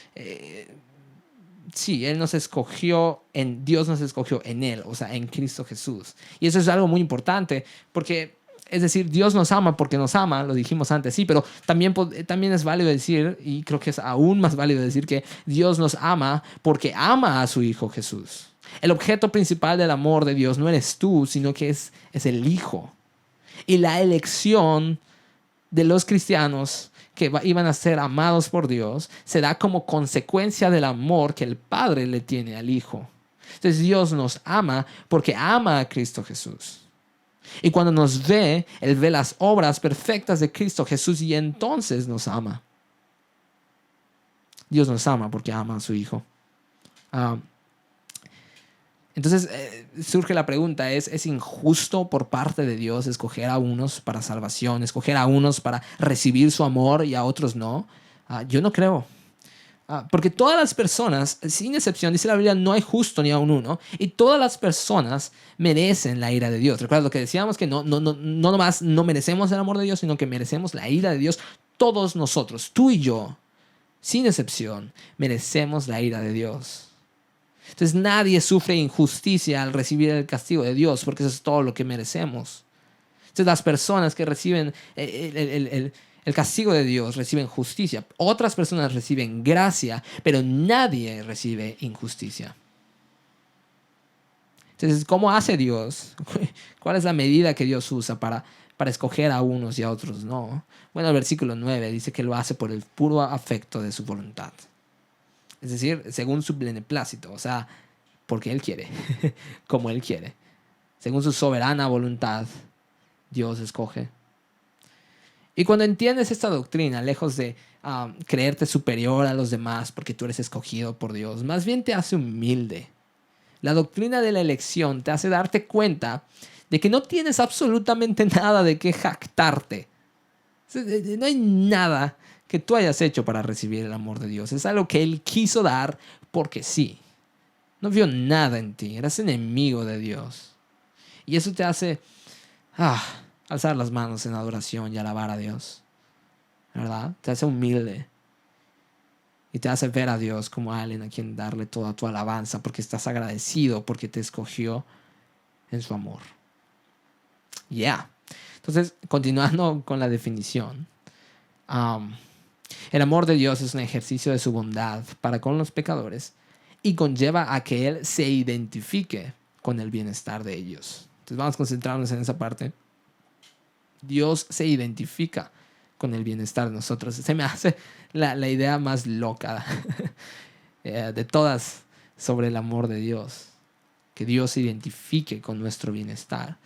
sí, Él nos escogió, Dios nos escogió en Él, o sea, en Cristo Jesús. Y eso es algo muy importante porque, es decir, Dios nos ama porque nos ama, lo dijimos antes, sí, pero también es válido decir, y creo que es aún más válido decir que Dios nos ama porque ama a su Hijo Jesús. El objeto principal del amor de Dios no eres tú, sino que es el Hijo. Y la elección de los cristianos que iban a ser amados por Dios se da como consecuencia del amor que el Padre le tiene al Hijo. Entonces Dios nos ama porque ama a Cristo Jesús. Y cuando nos ve, Él ve las obras perfectas de Cristo Jesús y entonces nos ama. Dios nos ama porque ama a su Hijo. Entonces surge la pregunta, ¿es injusto por parte de Dios escoger a unos para salvación, escoger a unos para recibir su amor y a otros no? Yo no creo. Porque todas las personas, sin excepción, dice la Biblia, no hay justo ni aun uno, y todas las personas merecen la ira de Dios. ¿Recuerdas lo que decíamos? Que no nomás no merecemos el amor de Dios, sino que merecemos la ira de Dios. Todos nosotros, tú y yo, sin excepción, merecemos la ira de Dios. Entonces nadie sufre injusticia al recibir el castigo de Dios, porque eso es todo lo que merecemos. Entonces las personas que reciben el castigo de Dios reciben justicia. Otras personas reciben gracia, pero nadie recibe injusticia. Entonces, ¿cómo hace Dios? ¿Cuál es la medida que Dios usa para escoger a unos y a otros no? Bueno, el versículo 9 dice que lo hace por el puro afecto de su voluntad. Es decir, según su beneplácito, o sea, porque Él quiere, como Él quiere. Según su soberana voluntad, Dios escoge. Y cuando entiendes esta doctrina, lejos de creerte superior a los demás porque tú eres escogido por Dios, más bien te hace humilde. La doctrina de la elección te hace darte cuenta de que no tienes absolutamente nada de qué jactarte. No hay nada que tú hayas hecho para recibir el amor de Dios. Es algo que Él quiso dar porque sí. No vio nada en ti. Eras enemigo de Dios. Y eso te hace alzar las manos en adoración y alabar a Dios. ¿Verdad? Te hace humilde. Y te hace ver a Dios como alguien a quien darle toda tu alabanza porque estás agradecido porque te escogió en su amor. Entonces, continuando con la definición. El amor de Dios es un ejercicio de su bondad para con los pecadores y conlleva a que Él se identifique con el bienestar de ellos. Entonces vamos a concentrarnos en esa parte. Dios se identifica con el bienestar de nosotros. Se me hace la idea más loca de todas sobre el amor de Dios. Que Dios se identifique con nuestro bienestar.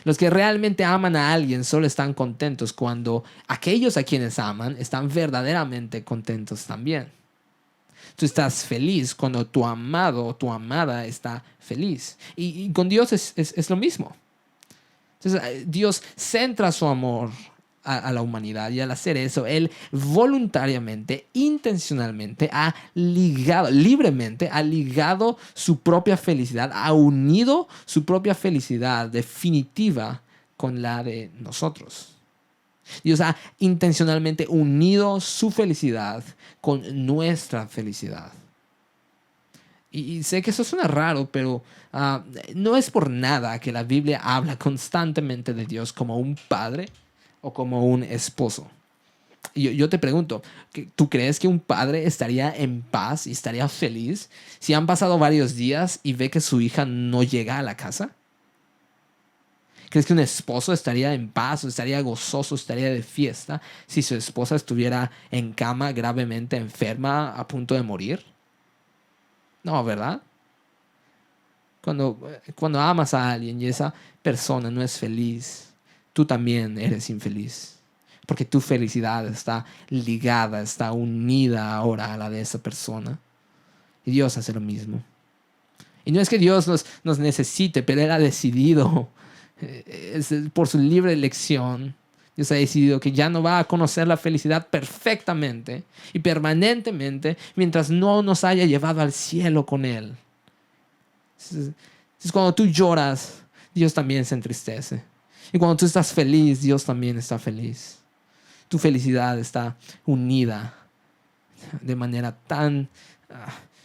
Los que realmente aman a alguien solo están contentos cuando aquellos a quienes aman están verdaderamente contentos también. Tú estás feliz cuando tu amado o tu amada está feliz. Y con Dios es lo mismo. Entonces, Dios centra su amor a la humanidad y al hacer eso, Él voluntariamente, intencionalmente, libremente ha ligado su propia felicidad, ha unido su propia felicidad definitiva con la de nosotros. Dios ha intencionalmente unido su felicidad con nuestra felicidad. Y sé que eso suena raro, pero no es por nada que la Biblia habla constantemente de Dios como un padre o como un esposo. Y yo te pregunto, ¿tú crees que un padre estaría en paz y estaría feliz si han pasado varios días y ve que su hija no llega a la casa? ¿Crees que un esposo estaría en paz o estaría gozoso, estaría de fiesta si su esposa estuviera en cama gravemente enferma a punto de morir? No, ¿verdad? Cuando amas a alguien y esa persona no es feliz, tú también eres infeliz. Porque tu felicidad está ligada, está unida ahora a la de esa persona. Y Dios hace lo mismo. Y no es que Dios nos necesite, pero Él ha decidido Por su libre elección, Dios ha decidido que ya no va a conocer la felicidad perfectamente y permanentemente mientras no nos haya llevado al cielo con Él. Entonces, cuando tú lloras, Dios también se entristece. Y cuando tú estás feliz, Dios también está feliz. Tu felicidad está unida de manera tan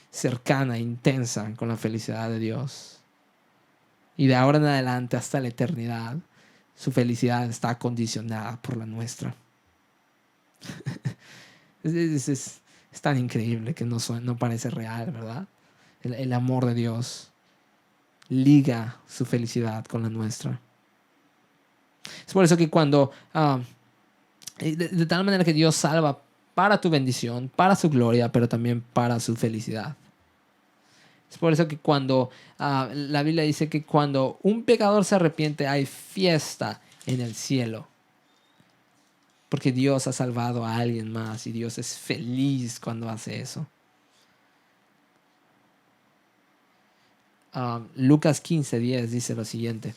cercana e intensa con la felicidad de Dios. Y de ahora en adelante hasta la eternidad, su felicidad está condicionada por la nuestra. Es tan increíble que no parece real, ¿verdad? El amor de Dios liga su felicidad con la nuestra. Es por eso que cuando, de tal manera que Dios salva para tu bendición, para su gloria, pero también para su felicidad. Es por eso que cuando la Biblia dice que cuando un pecador se arrepiente hay fiesta en el cielo. Porque Dios ha salvado a alguien más y Dios es feliz cuando hace eso. Lucas 15:10 dice lo siguiente.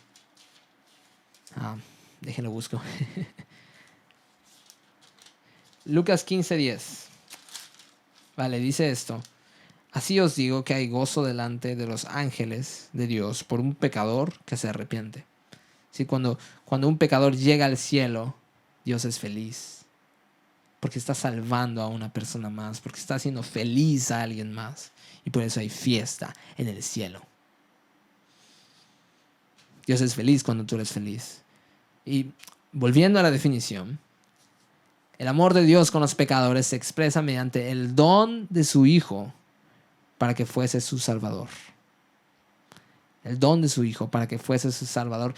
Déjenlo busco. Lucas 15:10. Vale, dice esto. Así os digo que hay gozo delante de los ángeles de Dios por un pecador que se arrepiente. ¿Sí? Cuando un pecador llega al cielo, Dios es feliz. Porque está salvando a una persona más. Porque está haciendo feliz a alguien más. Y por eso hay fiesta en el cielo. Dios es feliz cuando tú eres feliz. Y volviendo a la definición, el amor de Dios con los pecadores se expresa mediante el don de su Hijo para que fuese su Salvador. El don de su Hijo para que fuese su Salvador.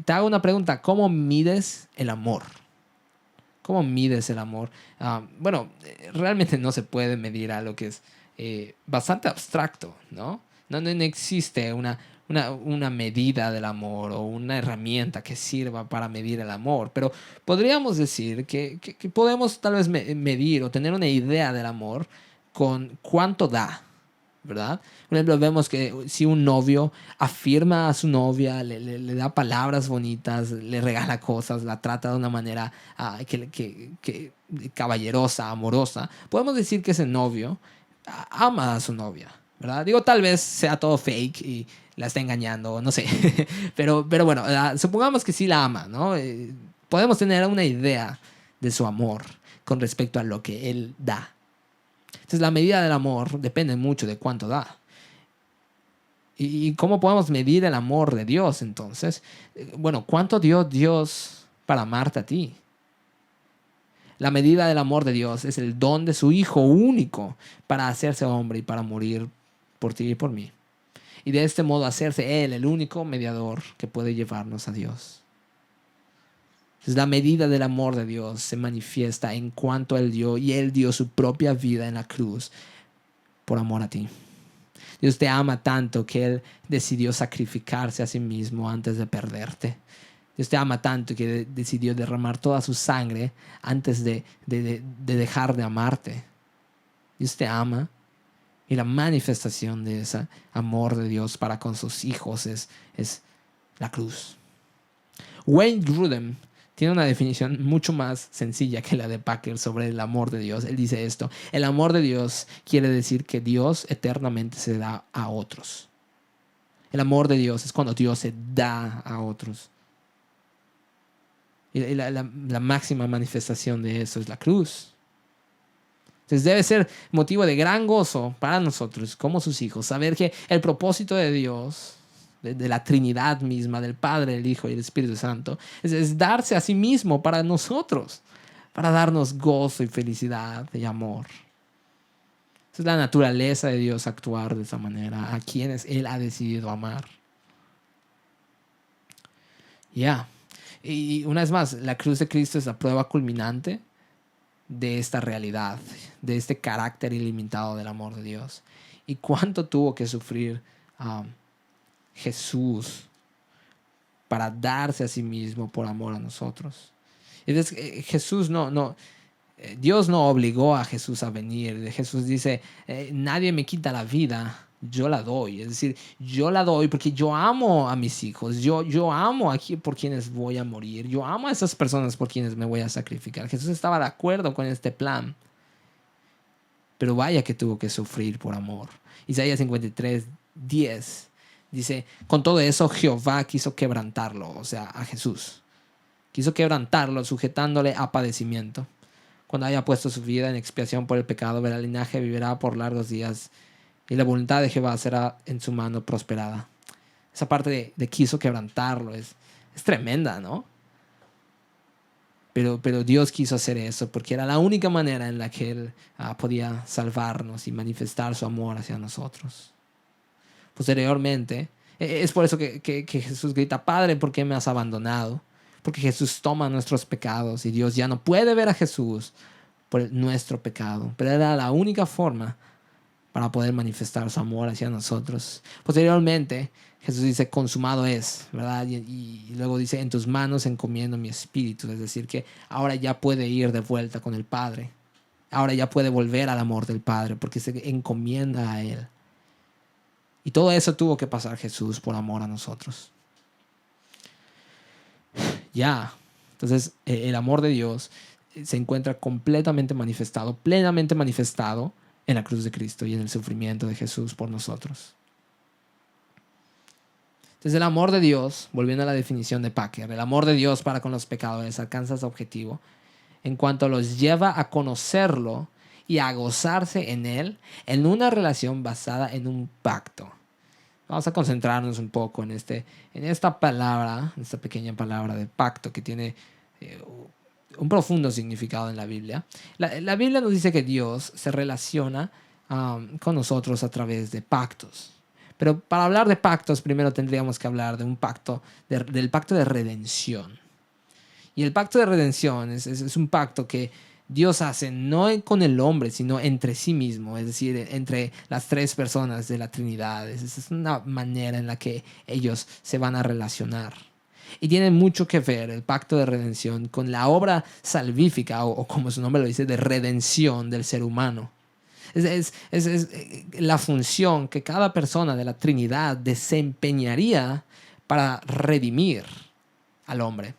Te hago una pregunta. ¿Cómo mides el amor? ¿Cómo mides el amor? Bueno, realmente no se puede medir algo que es bastante abstracto, ¿no? No existe una medida del amor o una herramienta que sirva para medir el amor, pero podríamos decir que podemos tal vez medir o tener una idea del amor con cuánto da, ¿verdad? Por ejemplo, vemos que si un novio afirma a su novia, le da palabras bonitas, le regala cosas, la trata de una manera caballerosa, amorosa, podemos decir que ese novio ama a su novia, ¿verdad? Digo, tal vez sea todo fake y la está engañando, no sé. pero bueno, supongamos que sí la ama, ¿no? Podemos tener una idea de su amor con respecto a lo que él da. Entonces, la medida del amor depende mucho de cuánto da. ¿Y cómo podemos medir el amor de Dios entonces? Bueno, ¿cuánto dio Dios para amarte a ti? La medida del amor de Dios es el don de su Hijo único para hacerse hombre y para morir por ti y por mí. Y de este modo hacerse Él el único mediador que puede llevarnos a Dios. Entonces, la medida del amor de Dios se manifiesta en cuanto Él dio, y Él dio su propia vida en la cruz por amor a ti. Dios te ama tanto que Él decidió sacrificarse a sí mismo antes de perderte. Dios te ama tanto que decidió derramar toda su sangre antes de dejar de amarte. Dios te ama. Y la manifestación de ese amor de Dios para con sus hijos es la cruz. Wayne Grudem tiene una definición mucho más sencilla que la de Packer sobre el amor de Dios. Él dice esto: el amor de Dios quiere decir que Dios eternamente se da a otros. El amor de Dios es cuando Dios se da a otros. Y la máxima manifestación de eso es la cruz. Entonces debe ser motivo de gran gozo para nosotros como sus hijos saber que el propósito de Dios, de la Trinidad misma, del Padre, el Hijo y el Espíritu Santo, es darse a sí mismo para nosotros, para darnos gozo y felicidad y amor. Esa es la naturaleza de Dios, actuar de esa manera a quienes Él ha decidido amar. Y una vez más, la cruz de Cristo es la prueba culminante de esta realidad, de este carácter ilimitado del amor de Dios. Y cuánto tuvo que sufrir Jesús para darse a sí mismo por amor a nosotros. Entonces, Dios no obligó a Jesús a venir. Jesús dice: nadie me quita la vida, yo la doy. Es decir, yo la doy porque yo amo a mis hijos, yo amo a por quienes voy a morir, yo amo a esas personas por quienes me voy a sacrificar. Jesús estaba de acuerdo con este plan, pero vaya que tuvo que sufrir por amor. Isaías 53:10 dice, con todo eso Jehová quiso quebrantarlo, o sea, a Jesús. Quiso quebrantarlo sujetándole a padecimiento. Cuando haya puesto su vida en expiación por el pecado, verá el linaje, vivirá por largos días, y la voluntad de Jehová será en su mano prosperada. Esa parte de quiso quebrantarlo es tremenda, ¿no? Pero Dios quiso hacer eso porque era la única manera en la que Él podía salvarnos y manifestar su amor hacia nosotros. Posteriormente, es por eso que Jesús grita, Padre, ¿por qué me has abandonado? Porque Jesús toma nuestros pecados y Dios ya no puede ver a Jesús por nuestro pecado. Pero era la única forma para poder manifestar su amor hacia nosotros. Posteriormente, Jesús dice, consumado es, ¿verdad? Y luego dice, en tus manos encomiendo mi espíritu. Es decir, que ahora ya puede ir de vuelta con el Padre. Ahora ya puede volver al amor del Padre porque se encomienda a Él. Y todo eso tuvo que pasar Jesús por amor a nosotros. Ya. Entonces, el amor de Dios se encuentra completamente manifestado, plenamente manifestado en la cruz de Cristo y en el sufrimiento de Jesús por nosotros. Entonces, el amor de Dios, volviendo a la definición de Packer, el amor de Dios para con los pecadores alcanza su objetivo en cuanto los lleva a conocerlo y a gozarse en él en una relación basada en un pacto. Vamos a concentrarnos un poco en esta palabra, esta pequeña palabra de pacto que tiene un profundo significado en la Biblia. La Biblia nos dice que Dios se relaciona con nosotros a través de pactos. Pero para hablar de pactos, primero tendríamos que hablar de un pacto, del pacto de redención. Y el pacto de redención es un pacto que Dios hace no con el hombre, sino entre sí mismo, es decir, entre las tres personas de la Trinidad. Es una manera en la que ellos se van a relacionar. Y tiene mucho que ver el pacto de redención con la obra salvífica, o como su nombre lo dice, de redención del ser humano. Es la función que cada persona de la Trinidad desempeñaría para redimir al hombre.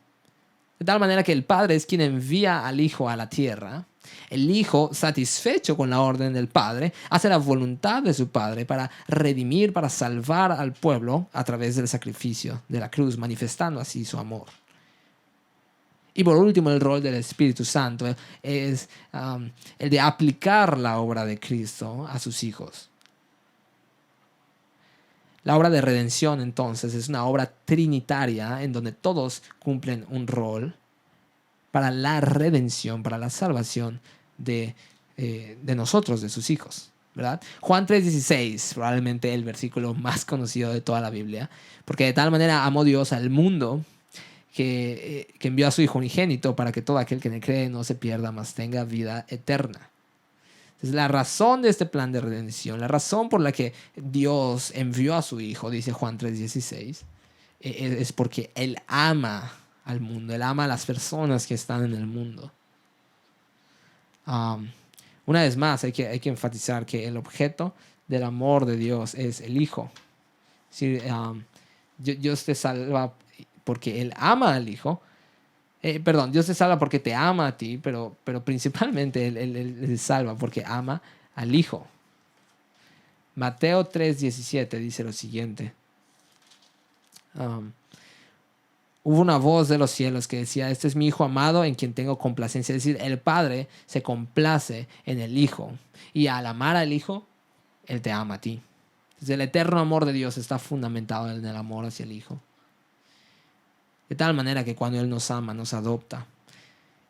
De tal manera que el Padre es quien envía al Hijo a la tierra. El Hijo, satisfecho con la orden del Padre, hace la voluntad de su Padre para redimir, para salvar al pueblo a través del sacrificio de la cruz, manifestando así su amor. Y por último, el rol del Espíritu Santo es el de aplicar la obra de Cristo a sus hijos. La obra de redención, entonces, es una obra trinitaria en donde todos cumplen un rol para la redención, para la salvación de nosotros, de sus hijos, ¿verdad? Juan 3:16, probablemente el versículo más conocido de toda la Biblia, porque de tal manera amó Dios al mundo que envió a su Hijo unigénito para que todo aquel que le cree no se pierda, mas tenga vida eterna. Entonces, la razón de este plan de redención, la razón por la que Dios envió a su Hijo, dice Juan 3:16, es porque Él ama al mundo, Él ama a las personas que están en el mundo. Una vez más, hay que enfatizar que el objeto del amor de Dios es el Hijo. Es decir, Dios te salva porque Él ama al Hijo. Dios te salva porque te ama a ti, pero principalmente Él salva porque ama al Hijo. Mateo 3:17 dice lo siguiente. Hubo una voz de los cielos que decía, este es mi Hijo amado en quien tengo complacencia. Es decir, el Padre se complace en el Hijo. Y al amar al Hijo, Él te ama a ti. Entonces, el eterno amor de Dios está fundamentado en el amor hacia el Hijo. De tal manera que cuando Él nos ama, nos adopta.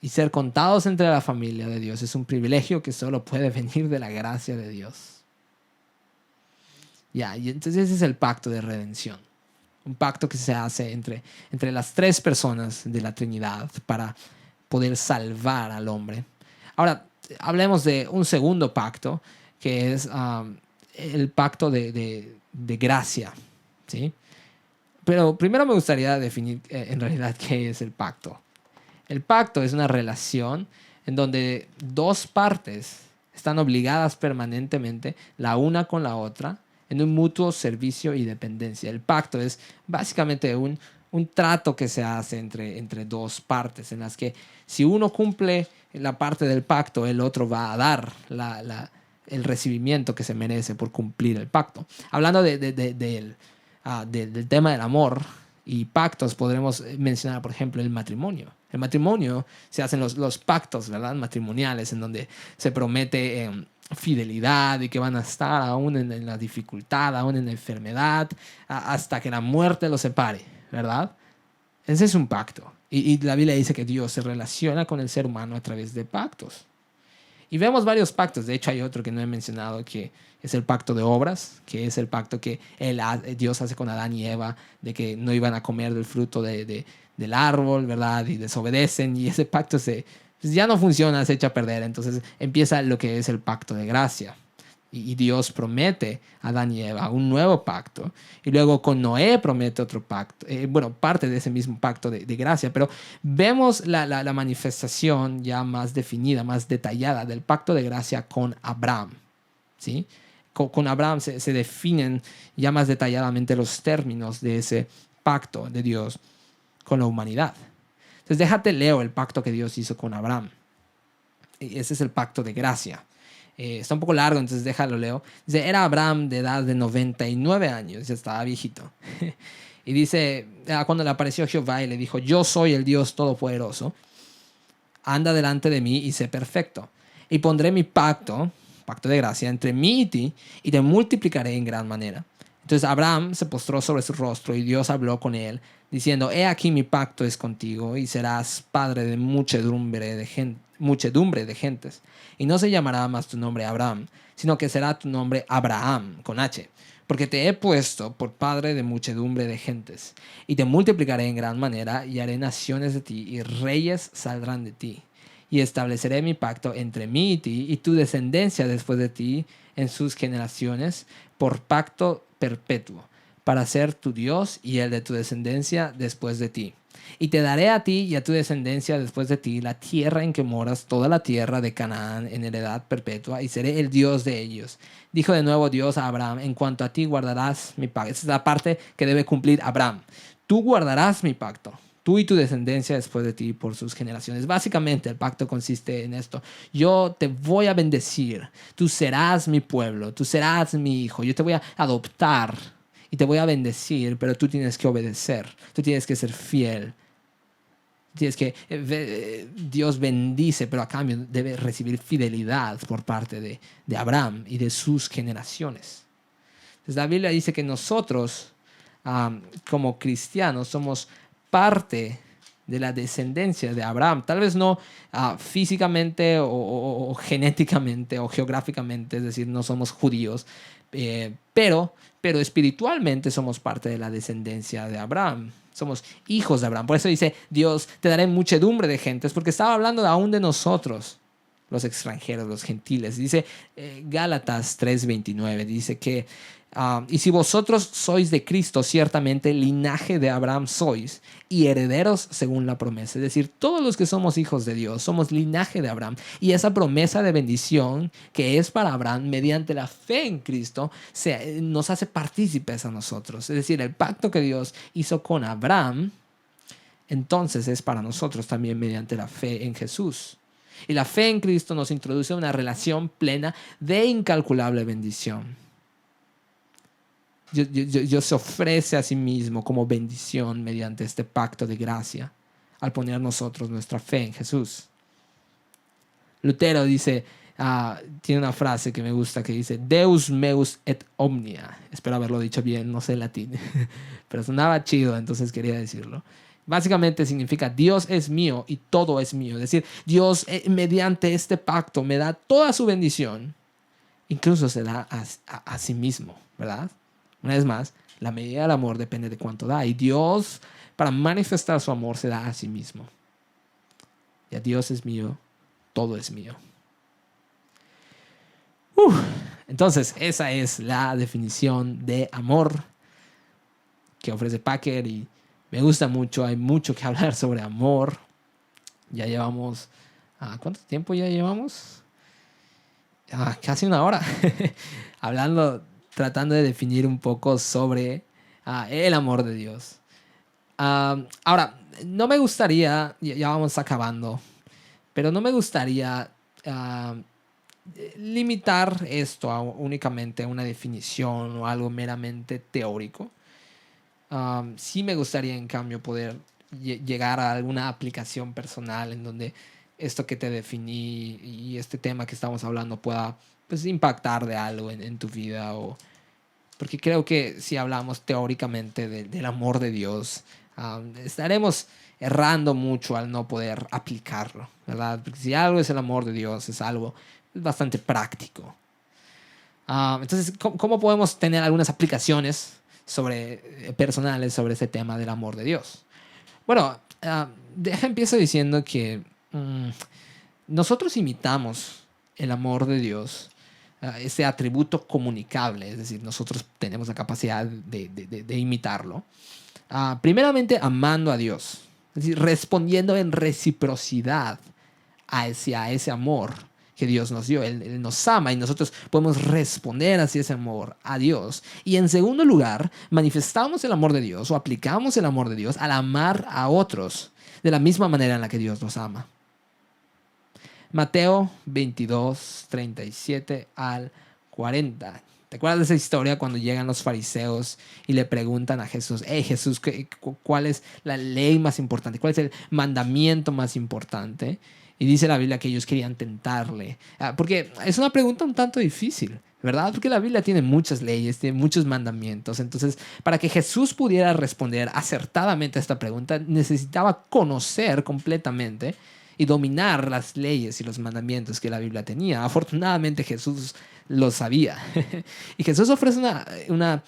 Y ser contados entre la familia de Dios es un privilegio que solo puede venir de la gracia de Dios. Y entonces ese es el pacto de redención. Un pacto que se hace entre las tres personas de la Trinidad para poder salvar al hombre. Ahora, hablemos de un segundo pacto, que es el pacto de gracia, ¿sí? Pero primero me gustaría definir en realidad qué es el pacto. El pacto es una relación en donde dos partes están obligadas permanentemente la una con la otra en un mutuo servicio y dependencia. El pacto es básicamente un trato que se hace entre dos partes, en las que si uno cumple la parte del pacto, el otro va a dar el recibimiento que se merece por cumplir el pacto. Hablando del tema del amor y pactos, podremos mencionar, por ejemplo, el matrimonio. El matrimonio se hacen los pactos, ¿verdad? Matrimoniales, en donde se promete fidelidad y que van a estar aún en la dificultad, aún en la enfermedad, hasta que la muerte los separe, ¿verdad? Ese es un pacto. Y la Biblia dice que Dios se relaciona con el ser humano a través de pactos. Y vemos varios pactos. De hecho, hay otro que no he mencionado, que es el pacto de obras, que es el pacto que Dios hace con Adán y Eva, de que no iban a comer del fruto del árbol, ¿verdad? Y desobedecen. Y ese pacto pues ya no funciona, se echa a perder. Entonces empieza lo que es el pacto de gracia. Y Dios promete a Adán y Eva un nuevo pacto. Y luego con Noé promete otro pacto. Parte de ese mismo pacto de gracia. Pero vemos la manifestación ya más definida, más detallada del pacto de gracia con Abraham. ¿Sí? Con Abraham se definen ya más detalladamente los términos de ese pacto de Dios con la humanidad. Entonces déjate leo el pacto que Dios hizo con Abraham. Ese es el pacto de gracia. Está un poco largo, entonces déjalo leo. Dice, era Abraham de edad de 99 años, ya estaba viejito. Y dice, cuando le apareció Jehová y le dijo, yo soy el Dios Todopoderoso, anda delante de mí y sé perfecto. Y pondré mi pacto de gracia entre mí y ti, y te multiplicaré en gran manera. Entonces Abraham se postró sobre su rostro y Dios habló con él, diciendo, he aquí mi pacto es contigo y serás padre de muchedumbre de gentes. Y no se llamará más tu nombre Abraham, sino que será tu nombre Abraham, con H, porque te he puesto por padre de muchedumbre de gentes. Y te multiplicaré en gran manera y haré naciones de ti y reyes saldrán de ti. Y estableceré mi pacto entre mí y ti y tu descendencia después de ti en sus generaciones por pacto perpetuo, para ser tu Dios y el de tu descendencia después de ti. Y te daré a ti y a tu descendencia después de ti la tierra en que moras, toda la tierra de Canaán en heredad perpetua, y seré el Dios de ellos. Dijo de nuevo Dios a Abraham, en cuanto a ti guardarás mi pacto. Esa es la parte que debe cumplir Abraham. Tú guardarás mi pacto, tú y tu descendencia después de ti por sus generaciones. Básicamente el pacto consiste en esto. Yo te voy a bendecir, tú serás mi pueblo, tú serás mi hijo, yo te voy a adoptar y te voy a bendecir, pero tú tienes que obedecer, tú tienes que ser fiel. Tienes que, Dios bendice, pero a cambio debe recibir fidelidad por parte de Abraham y de sus generaciones. Entonces la Biblia dice que nosotros, como cristianos, somos parte de la descendencia de Abraham. Tal vez no físicamente o genéticamente o geográficamente, es decir, no somos judíos, pero espiritualmente somos parte de la descendencia de Abraham. Somos hijos de Abraham. Por eso dice Dios, te daré muchedumbre de gentes, porque estaba hablando aún de nosotros, los extranjeros, los gentiles. Dice Gálatas 3:29, dice que y si vosotros sois de Cristo, ciertamente linaje de Abraham sois y herederos según la promesa. Es decir, todos los que somos hijos de Dios somos linaje de Abraham. Y esa promesa de bendición que es para Abraham mediante la fe en Cristo nos hace partícipes a nosotros. Es decir, el pacto que Dios hizo con Abraham, entonces es para nosotros también mediante la fe en Jesús. Y la fe en Cristo nos introduce a una relación plena de incalculable bendición. Dios se ofrece a sí mismo como bendición mediante este pacto de gracia al poner nosotros nuestra fe en Jesús. Lutero dice, tiene una frase que me gusta que dice Deus meus et omnia. Espero haberlo dicho bien, no sé latín, pero sonaba chido, entonces quería decirlo. Básicamente significa Dios es mío y todo es mío. Es decir, Dios mediante este pacto me da toda su bendición, incluso se da a sí mismo, ¿verdad? Una vez más, la medida del amor depende de cuánto da. Y Dios, para manifestar su amor, se da a sí mismo. Ya Dios es mío, todo es mío. Entonces, esa es la definición de amor que ofrece Packer y me gusta mucho. Hay mucho que hablar sobre amor. Ya llevamos... ¿cuánto tiempo ya llevamos? Casi una hora hablando tratando de definir un poco sobre el amor de Dios. Ahora, no me gustaría, ya vamos acabando, pero no me gustaría limitar esto únicamente a una definición o algo meramente teórico. Sí me gustaría, en cambio, poder llegar a alguna aplicación personal en donde esto que te definí y este tema que estamos hablando pueda, pues, impactar de algo en tu vida. Porque creo que si hablamos teóricamente del amor de Dios, estaremos errando mucho al no poder aplicarlo, ¿verdad? Porque si algo es el amor de Dios, es algo bastante práctico. Entonces, ¿cómo podemos tener algunas aplicaciones personales sobre ese tema del amor de Dios? Bueno, empiezo diciendo que nosotros imitamos el amor de Dios, ese atributo comunicable, es decir, nosotros tenemos la capacidad de imitarlo, primeramente amando a Dios, es decir, respondiendo en reciprocidad hacia ese amor que Dios nos dio. Él nos ama y nosotros podemos responder hacia ese amor a Dios. Y en segundo lugar, manifestamos el amor de Dios o aplicamos el amor de Dios al amar a otros de la misma manera en la que Dios los ama. Mateo 22, 37 al 40. ¿Te acuerdas de esa historia cuando llegan los fariseos y le preguntan a Jesús: hey Jesús, ¿cuál es la ley más importante? ¿Cuál es el mandamiento más importante? Y dice la Biblia que ellos querían tentarle. Porque es una pregunta un tanto difícil, ¿verdad? Porque la Biblia tiene muchas leyes, tiene muchos mandamientos. Entonces, para que Jesús pudiera responder acertadamente a esta pregunta, necesitaba conocer completamente y dominar las leyes y los mandamientos que la Biblia tenía. Afortunadamente Jesús lo sabía. Y Jesús ofrece una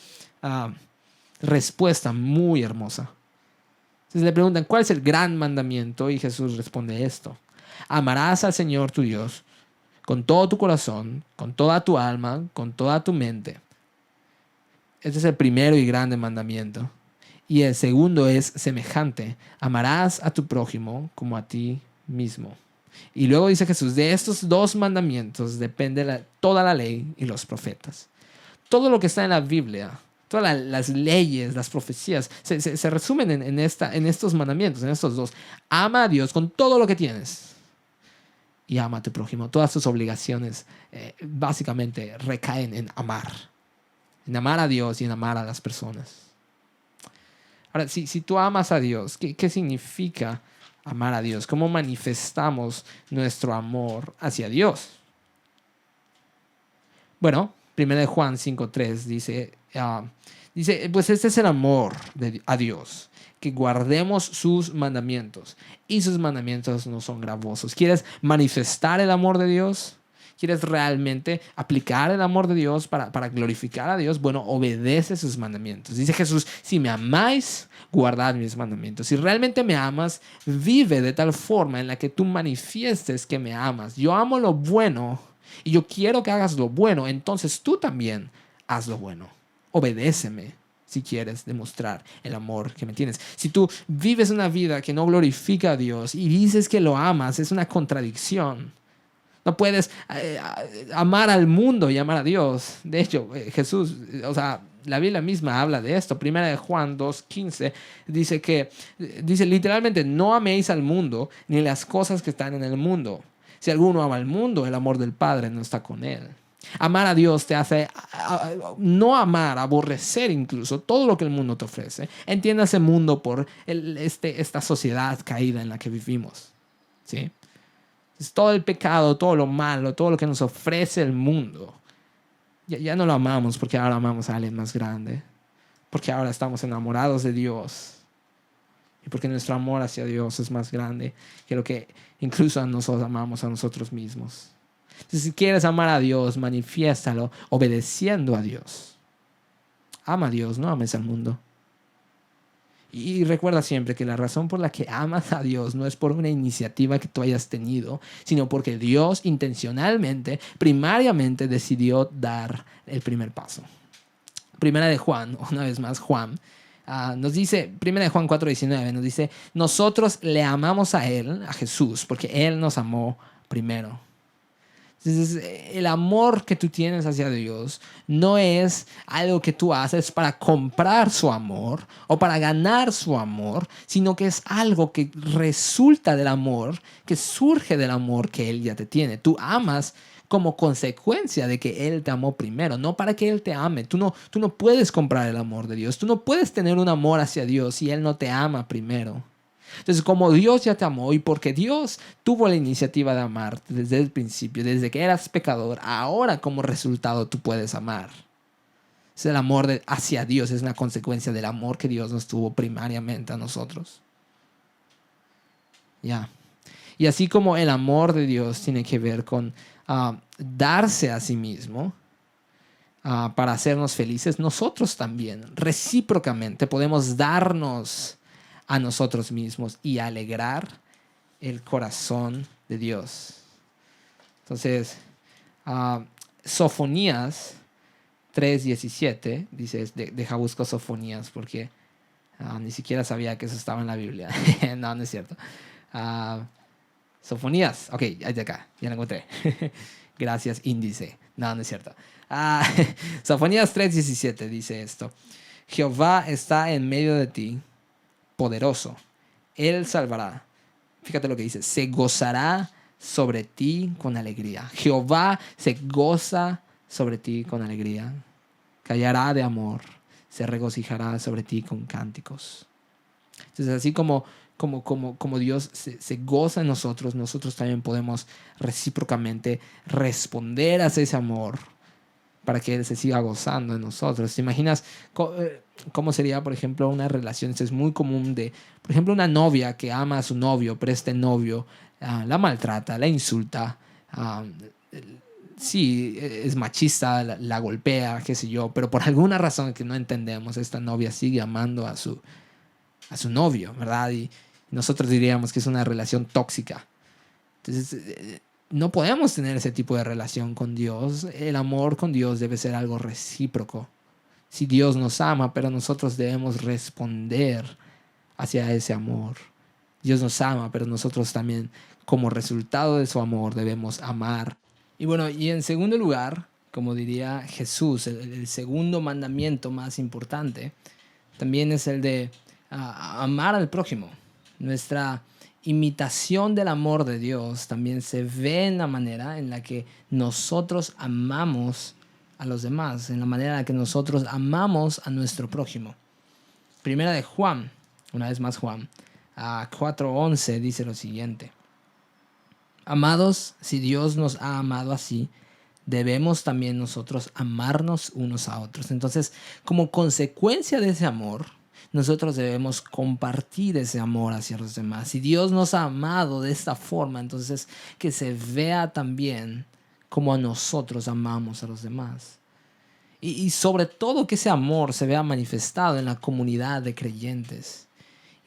respuesta muy hermosa. Entonces le preguntan: ¿cuál es el gran mandamiento? Y Jesús responde esto: amarás al Señor tu Dios con todo tu corazón, con toda tu alma, con toda tu mente. Este es el primero y grande mandamiento. Y el segundo es semejante: amarás a tu prójimo como a ti mismo. Y luego dice Jesús: de estos dos mandamientos depende toda la ley y los profetas. Todo lo que está en la Biblia, todas las leyes, las profecías, se resumen en estos mandamientos, en estos dos. Ama a Dios con todo lo que tienes y ama a tu prójimo. Todas tus obligaciones básicamente recaen en amar a Dios y en amar a las personas. Ahora, si tú amas a Dios, ¿qué significa amar a Dios? ¿Cómo manifestamos nuestro amor hacia Dios? Bueno, 1 Juan 5:3 dice, pues este es el amor a Dios, que guardemos sus mandamientos. Y sus mandamientos no son gravosos. ¿Quieres manifestar el amor de Dios? ¿Quieres realmente aplicar el amor de Dios para glorificar a Dios? Bueno, obedece sus mandamientos. Dice Jesús: si me amáis, guardad mis mandamientos. Si realmente me amas, vive de tal forma en la que tú manifiestes que me amas. Yo amo lo bueno y yo quiero que hagas lo bueno. Entonces tú también haz lo bueno. Obedéceme si quieres demostrar el amor que me tienes. Si tú vives una vida que no glorifica a Dios y dices que lo amas, es una contradicción. No puedes amar al mundo y amar a Dios. De hecho, Jesús, la Biblia misma habla de esto. 1 Juan 2:15 dice literalmente: no améis al mundo ni las cosas que están en el mundo. Si alguno ama al mundo, el amor del Padre no está con él. Amar a Dios te hace no amar, aborrecer incluso todo lo que el mundo te ofrece. Entiéndase mundo por esta sociedad caída en la que vivimos, ¿sí? Es todo el pecado, todo lo malo, todo lo que nos ofrece el mundo. Ya no lo amamos porque ahora amamos a alguien más grande. Porque ahora estamos enamorados de Dios. Y porque nuestro amor hacia Dios es más grande que lo que incluso nosotros amamos a nosotros mismos. Entonces, si quieres amar a Dios, manifiéstalo obedeciendo a Dios. Ama a Dios, no ames al mundo. Y recuerda siempre que la razón por la que amas a Dios no es por una iniciativa que tú hayas tenido, sino porque Dios intencionalmente, primariamente, decidió dar el primer paso. Primera de Juan, una vez más Juan, nos dice, 1 Juan 4:19, nos dice: nosotros le amamos a Él, a Jesús, porque Él nos amó primero. Entonces, el amor que tú tienes hacia Dios no es algo que tú haces para comprar su amor o para ganar su amor, sino que es algo que resulta del amor, que surge del amor que Él ya te tiene. Tú amas como consecuencia de que Él te amó primero, no para que Él te ame. Tú no puedes comprar el amor de Dios. Tú no puedes tener un amor hacia Dios si Él no te ama primero. Entonces, como Dios ya te amó y porque Dios tuvo la iniciativa de amarte desde el principio, desde que eras pecador, ahora como resultado tú puedes amar. Es el amor hacia Dios, es una consecuencia del amor que Dios nos tuvo primariamente a nosotros. Ya. Y así como el amor de Dios tiene que ver con darse a sí mismo para hacernos felices, nosotros también, recíprocamente, podemos darnos a nosotros mismos y alegrar el corazón de Dios. Entonces, Sofonías 3:17, dice, deja busco Sofonías porque ni siquiera sabía que eso estaba en la Biblia. No, no es cierto. Sofonías, ok, ahí de acá, ya lo encontré. Gracias, índice. No, no es cierto. Sofonías 3:17 dice esto. Jehová está en medio de ti, poderoso. Él salvará. Fíjate lo que dice. Se gozará sobre ti con alegría. Jehová se goza sobre ti con alegría. Callará de amor. Se regocijará sobre ti con cánticos. Entonces, así como Dios se goza en nosotros, nosotros también podemos recíprocamente responder a ese amor para que Él se siga gozando en nosotros. ¿Te imaginas cómo sería, por ejemplo, una relación? Esto es muy común por ejemplo, una novia que ama a su novio, pero este novio la maltrata, la insulta, sí, es machista, la golpea, qué sé yo, pero por alguna razón que no entendemos, esta novia sigue amando a su novio, ¿verdad? Y nosotros diríamos que es una relación tóxica. Entonces, no podemos tener ese tipo de relación con Dios. El amor con Dios debe ser algo recíproco. Si Dios nos ama, pero nosotros debemos responder hacia ese amor. Dios nos ama, pero nosotros también, como resultado de su amor, debemos amar. Y bueno, y en segundo lugar, como diría Jesús, el segundo mandamiento más importante, también es el de amar al prójimo. Nuestra imitación del amor de Dios también se ve en la manera en la que nosotros amamos a los demás, en la manera en la que nosotros amamos a nuestro prójimo. Primera de Juan, una vez más Juan, 4:11 dice lo siguiente. Amados, si Dios nos ha amado así, debemos también nosotros amarnos unos a otros. Entonces, como consecuencia de ese amor, nosotros debemos compartir ese amor hacia los demás. Si Dios nos ha amado de esta forma, entonces que se vea también como a nosotros amamos a los demás. Y sobre todo que ese amor se vea manifestado en la comunidad de creyentes.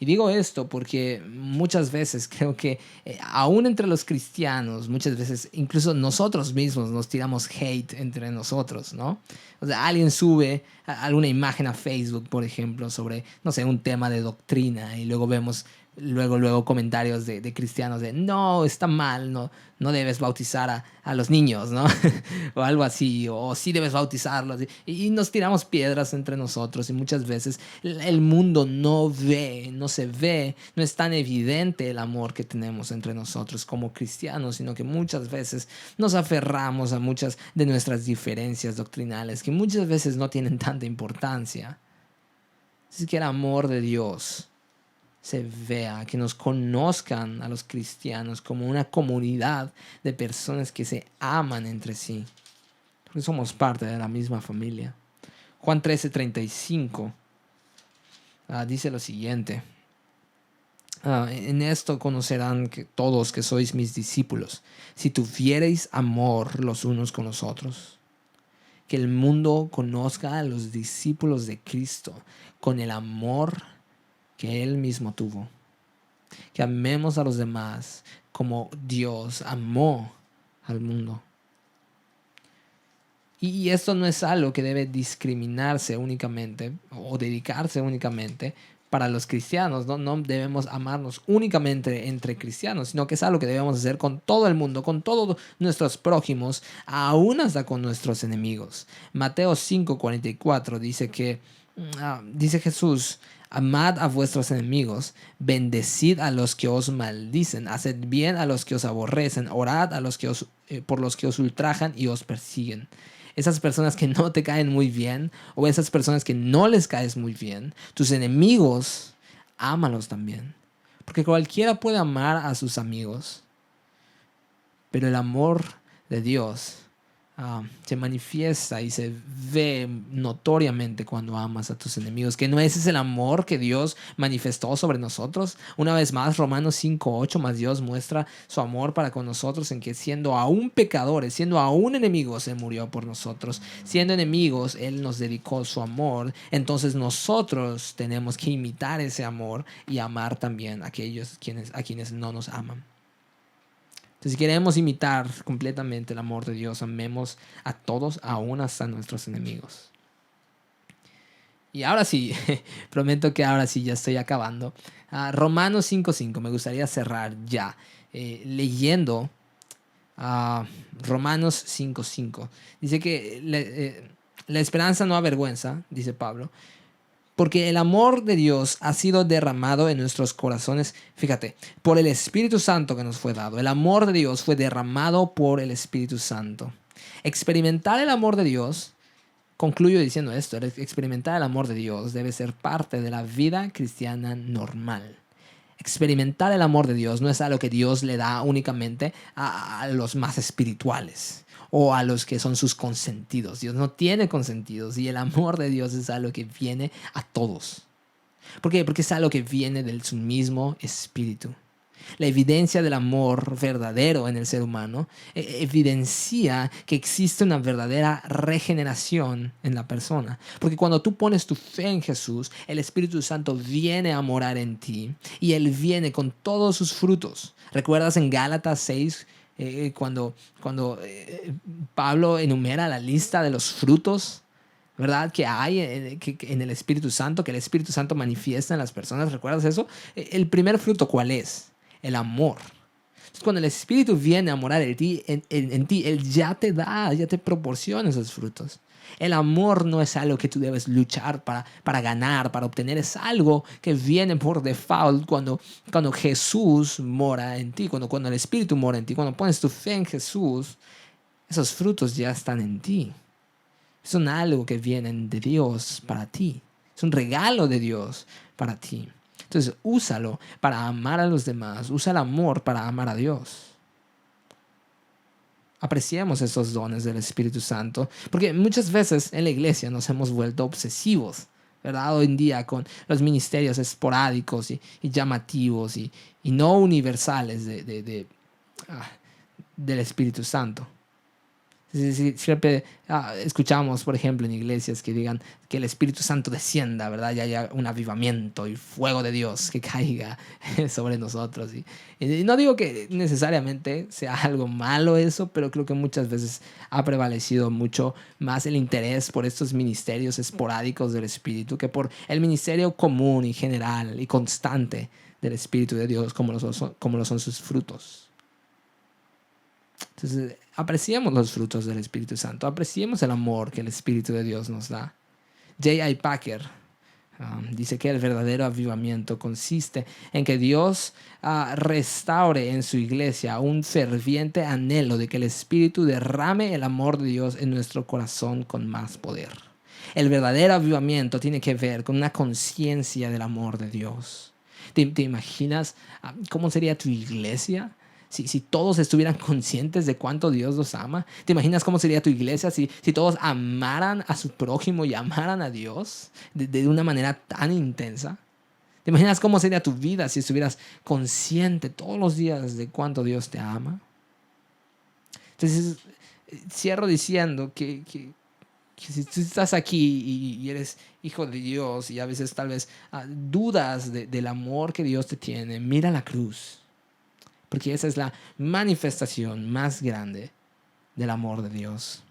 Y digo esto porque muchas veces creo que aún entre los cristianos, muchas veces incluso nosotros mismos nos tiramos hate entre nosotros, ¿no? O sea, alguien sube alguna imagen a Facebook, por ejemplo, sobre, no sé, un tema de doctrina y luego vemos luego comentarios de cristianos de no, está mal, no debes bautizar a los niños, ¿no? O algo así, o sí debes bautizarlos. Y nos tiramos piedras entre nosotros y muchas veces el mundo no se ve, no es tan evidente el amor que tenemos entre nosotros como cristianos, sino que muchas veces nos aferramos a muchas de nuestras diferencias doctrinales que muchas veces no tienen tanta importancia. Así que el amor de Dios se vea, que nos conozcan a los cristianos como una comunidad de personas que se aman entre sí, porque somos parte de la misma familia. Juan 13:35 dice lo siguiente. En esto conocerán que todos que sois mis discípulos, si tuviereis amor los unos con los otros. Que el mundo conozca a los discípulos de Cristo con el amor que Él mismo tuvo. Que amemos a los demás como Dios amó al mundo. Y esto no es algo que debe discriminarse únicamente o dedicarse únicamente para los cristianos. No debemos amarnos únicamente entre cristianos, sino que es algo que debemos hacer con todo el mundo, con todos nuestros prójimos, aún hasta con nuestros enemigos. Mateo 5:44 dice que, dice Jesús: amad a vuestros enemigos, bendecid a los que os maldicen, haced bien a los que os aborrecen, orad a los que por los que os ultrajan y os persiguen. Esas personas que no te caen muy bien, o esas personas que no les caes muy bien, tus enemigos, ámalos también. Porque cualquiera puede amar a sus amigos, pero el amor de Dios se manifiesta y se ve notoriamente cuando amas a tus enemigos. Que no ese es el amor que Dios manifestó sobre nosotros. Una vez más, Romanos 5:8, más Dios muestra su amor para con nosotros en que siendo aún pecadores, siendo aún enemigos, Él murió por nosotros. Siendo enemigos, Él nos dedicó su amor. Entonces nosotros tenemos que imitar ese amor y amar también a quienes no nos aman. Entonces, si queremos imitar completamente el amor de Dios, amemos a todos, aún hasta nuestros enemigos. Y ahora sí, prometo que ahora sí ya estoy acabando. Romanos 5:5, me gustaría cerrar ya leyendo Romanos 5:5. Dice que la esperanza no avergüenza, dice Pablo, porque el amor de Dios ha sido derramado en nuestros corazones, fíjate, por el Espíritu Santo que nos fue dado. El amor de Dios fue derramado por el Espíritu Santo. Experimentar el amor de Dios, concluyo diciendo esto, experimentar el amor de Dios debe ser parte de la vida cristiana normal. Experimentar el amor de Dios no es algo que Dios le da únicamente a los más espirituales o a los que son sus consentidos. Dios no tiene consentidos y el amor de Dios es algo que viene a todos. ¿Por qué? Porque es algo que viene de su mismo espíritu. La evidencia del amor verdadero en el ser humano evidencia que existe una verdadera regeneración en la persona. Porque cuando tú pones tu fe en Jesús, el Espíritu Santo viene a morar en ti y Él viene con todos sus frutos. ¿Recuerdas en Gálatas 6 cuando Pablo enumera la lista de los frutos? ¿Verdad? Que hay en el Espíritu Santo, que el Espíritu Santo manifiesta en las personas. ¿Recuerdas eso? El primer fruto, ¿cuál es? El amor. Entonces, cuando el Espíritu viene a morar en ti, Él ya te da, ya te proporciona esos frutos. El amor no es algo que tú debes luchar para ganar, para obtener. Es algo que viene por default cuando Jesús mora en ti, cuando el Espíritu mora en ti, cuando pones tu fe en Jesús, esos frutos ya están en ti. Son algo que vienen de Dios para ti. Es un regalo de Dios para ti. Entonces, úsalo para amar a los demás. Usa el amor para amar a Dios. Apreciemos esos dones del Espíritu Santo, porque muchas veces en la iglesia nos hemos vuelto obsesivos, ¿verdad? Hoy en día con los ministerios esporádicos y llamativos y no universales del Espíritu Santo. Siempre escuchamos, por ejemplo, en iglesias que digan que el Espíritu Santo descienda, ¿verdad? Y haya un avivamiento y fuego de Dios que caiga sobre nosotros. Y no digo que necesariamente sea algo malo eso, pero creo que muchas veces ha prevalecido mucho más el interés por estos ministerios esporádicos del Espíritu que por el ministerio común y general y constante del Espíritu de Dios, como lo son sus frutos. Entonces, apreciemos los frutos del Espíritu Santo, apreciemos el amor que el Espíritu de Dios nos da. J.I. Packer dice que el verdadero avivamiento consiste en que Dios restaure en su iglesia un ferviente anhelo de que el Espíritu derrame el amor de Dios en nuestro corazón con más poder. El verdadero avivamiento tiene que ver con una conciencia del amor de Dios. ¿Te imaginas cómo sería tu iglesia si todos estuvieran conscientes de cuánto Dios los ama? ¿Te imaginas cómo sería tu iglesia si todos amaran a su prójimo y amaran a Dios de una manera tan intensa? ¿Te imaginas cómo sería tu vida si estuvieras consciente todos los días de cuánto Dios te ama? Entonces, cierro diciendo que si tú estás aquí y eres hijo de Dios y a veces tal vez dudas del amor que Dios te tiene, mira la cruz. Porque esa es la manifestación más grande del amor de Dios.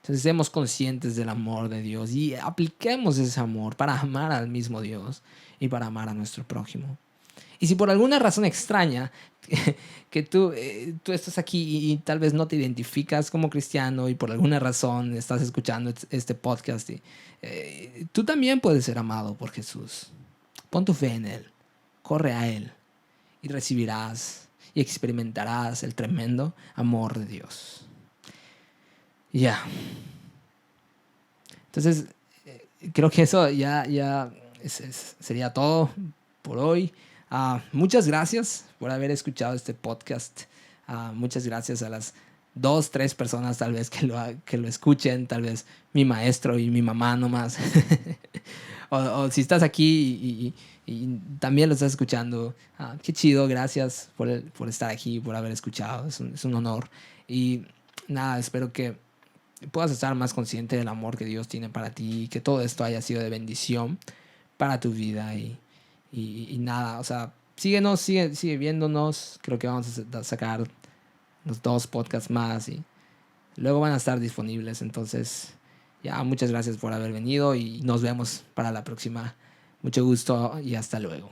Entonces seamos conscientes del amor de Dios y apliquemos ese amor para amar al mismo Dios y para amar a nuestro prójimo. Y si por alguna razón extraña que tú estás aquí y tal vez no te identificas como cristiano y por alguna razón estás escuchando este podcast, tú también puedes ser amado por Jesús. Pon tu fe en Él, corre a Él y recibirás y experimentarás el tremendo amor de Dios. Ya. Entonces, creo que eso ya sería todo por hoy. Muchas gracias por haber escuchado este podcast. Muchas gracias a las 2, 3 personas tal vez que lo escuchen, tal vez mi maestro y mi mamá nomás. o si estás aquí y también lo estás escuchando, qué chido, gracias por estar aquí, por haber escuchado, es un honor. Y nada, espero que puedas estar más consciente del amor que Dios tiene para ti y que todo esto haya sido de bendición para tu vida y nada, o sea, síguenos, sigue viéndonos. Creo que vamos a sacar los 2 podcasts más y luego van a estar disponibles. Entonces, ya, muchas gracias por haber venido y nos vemos para la próxima. Mucho gusto y hasta luego.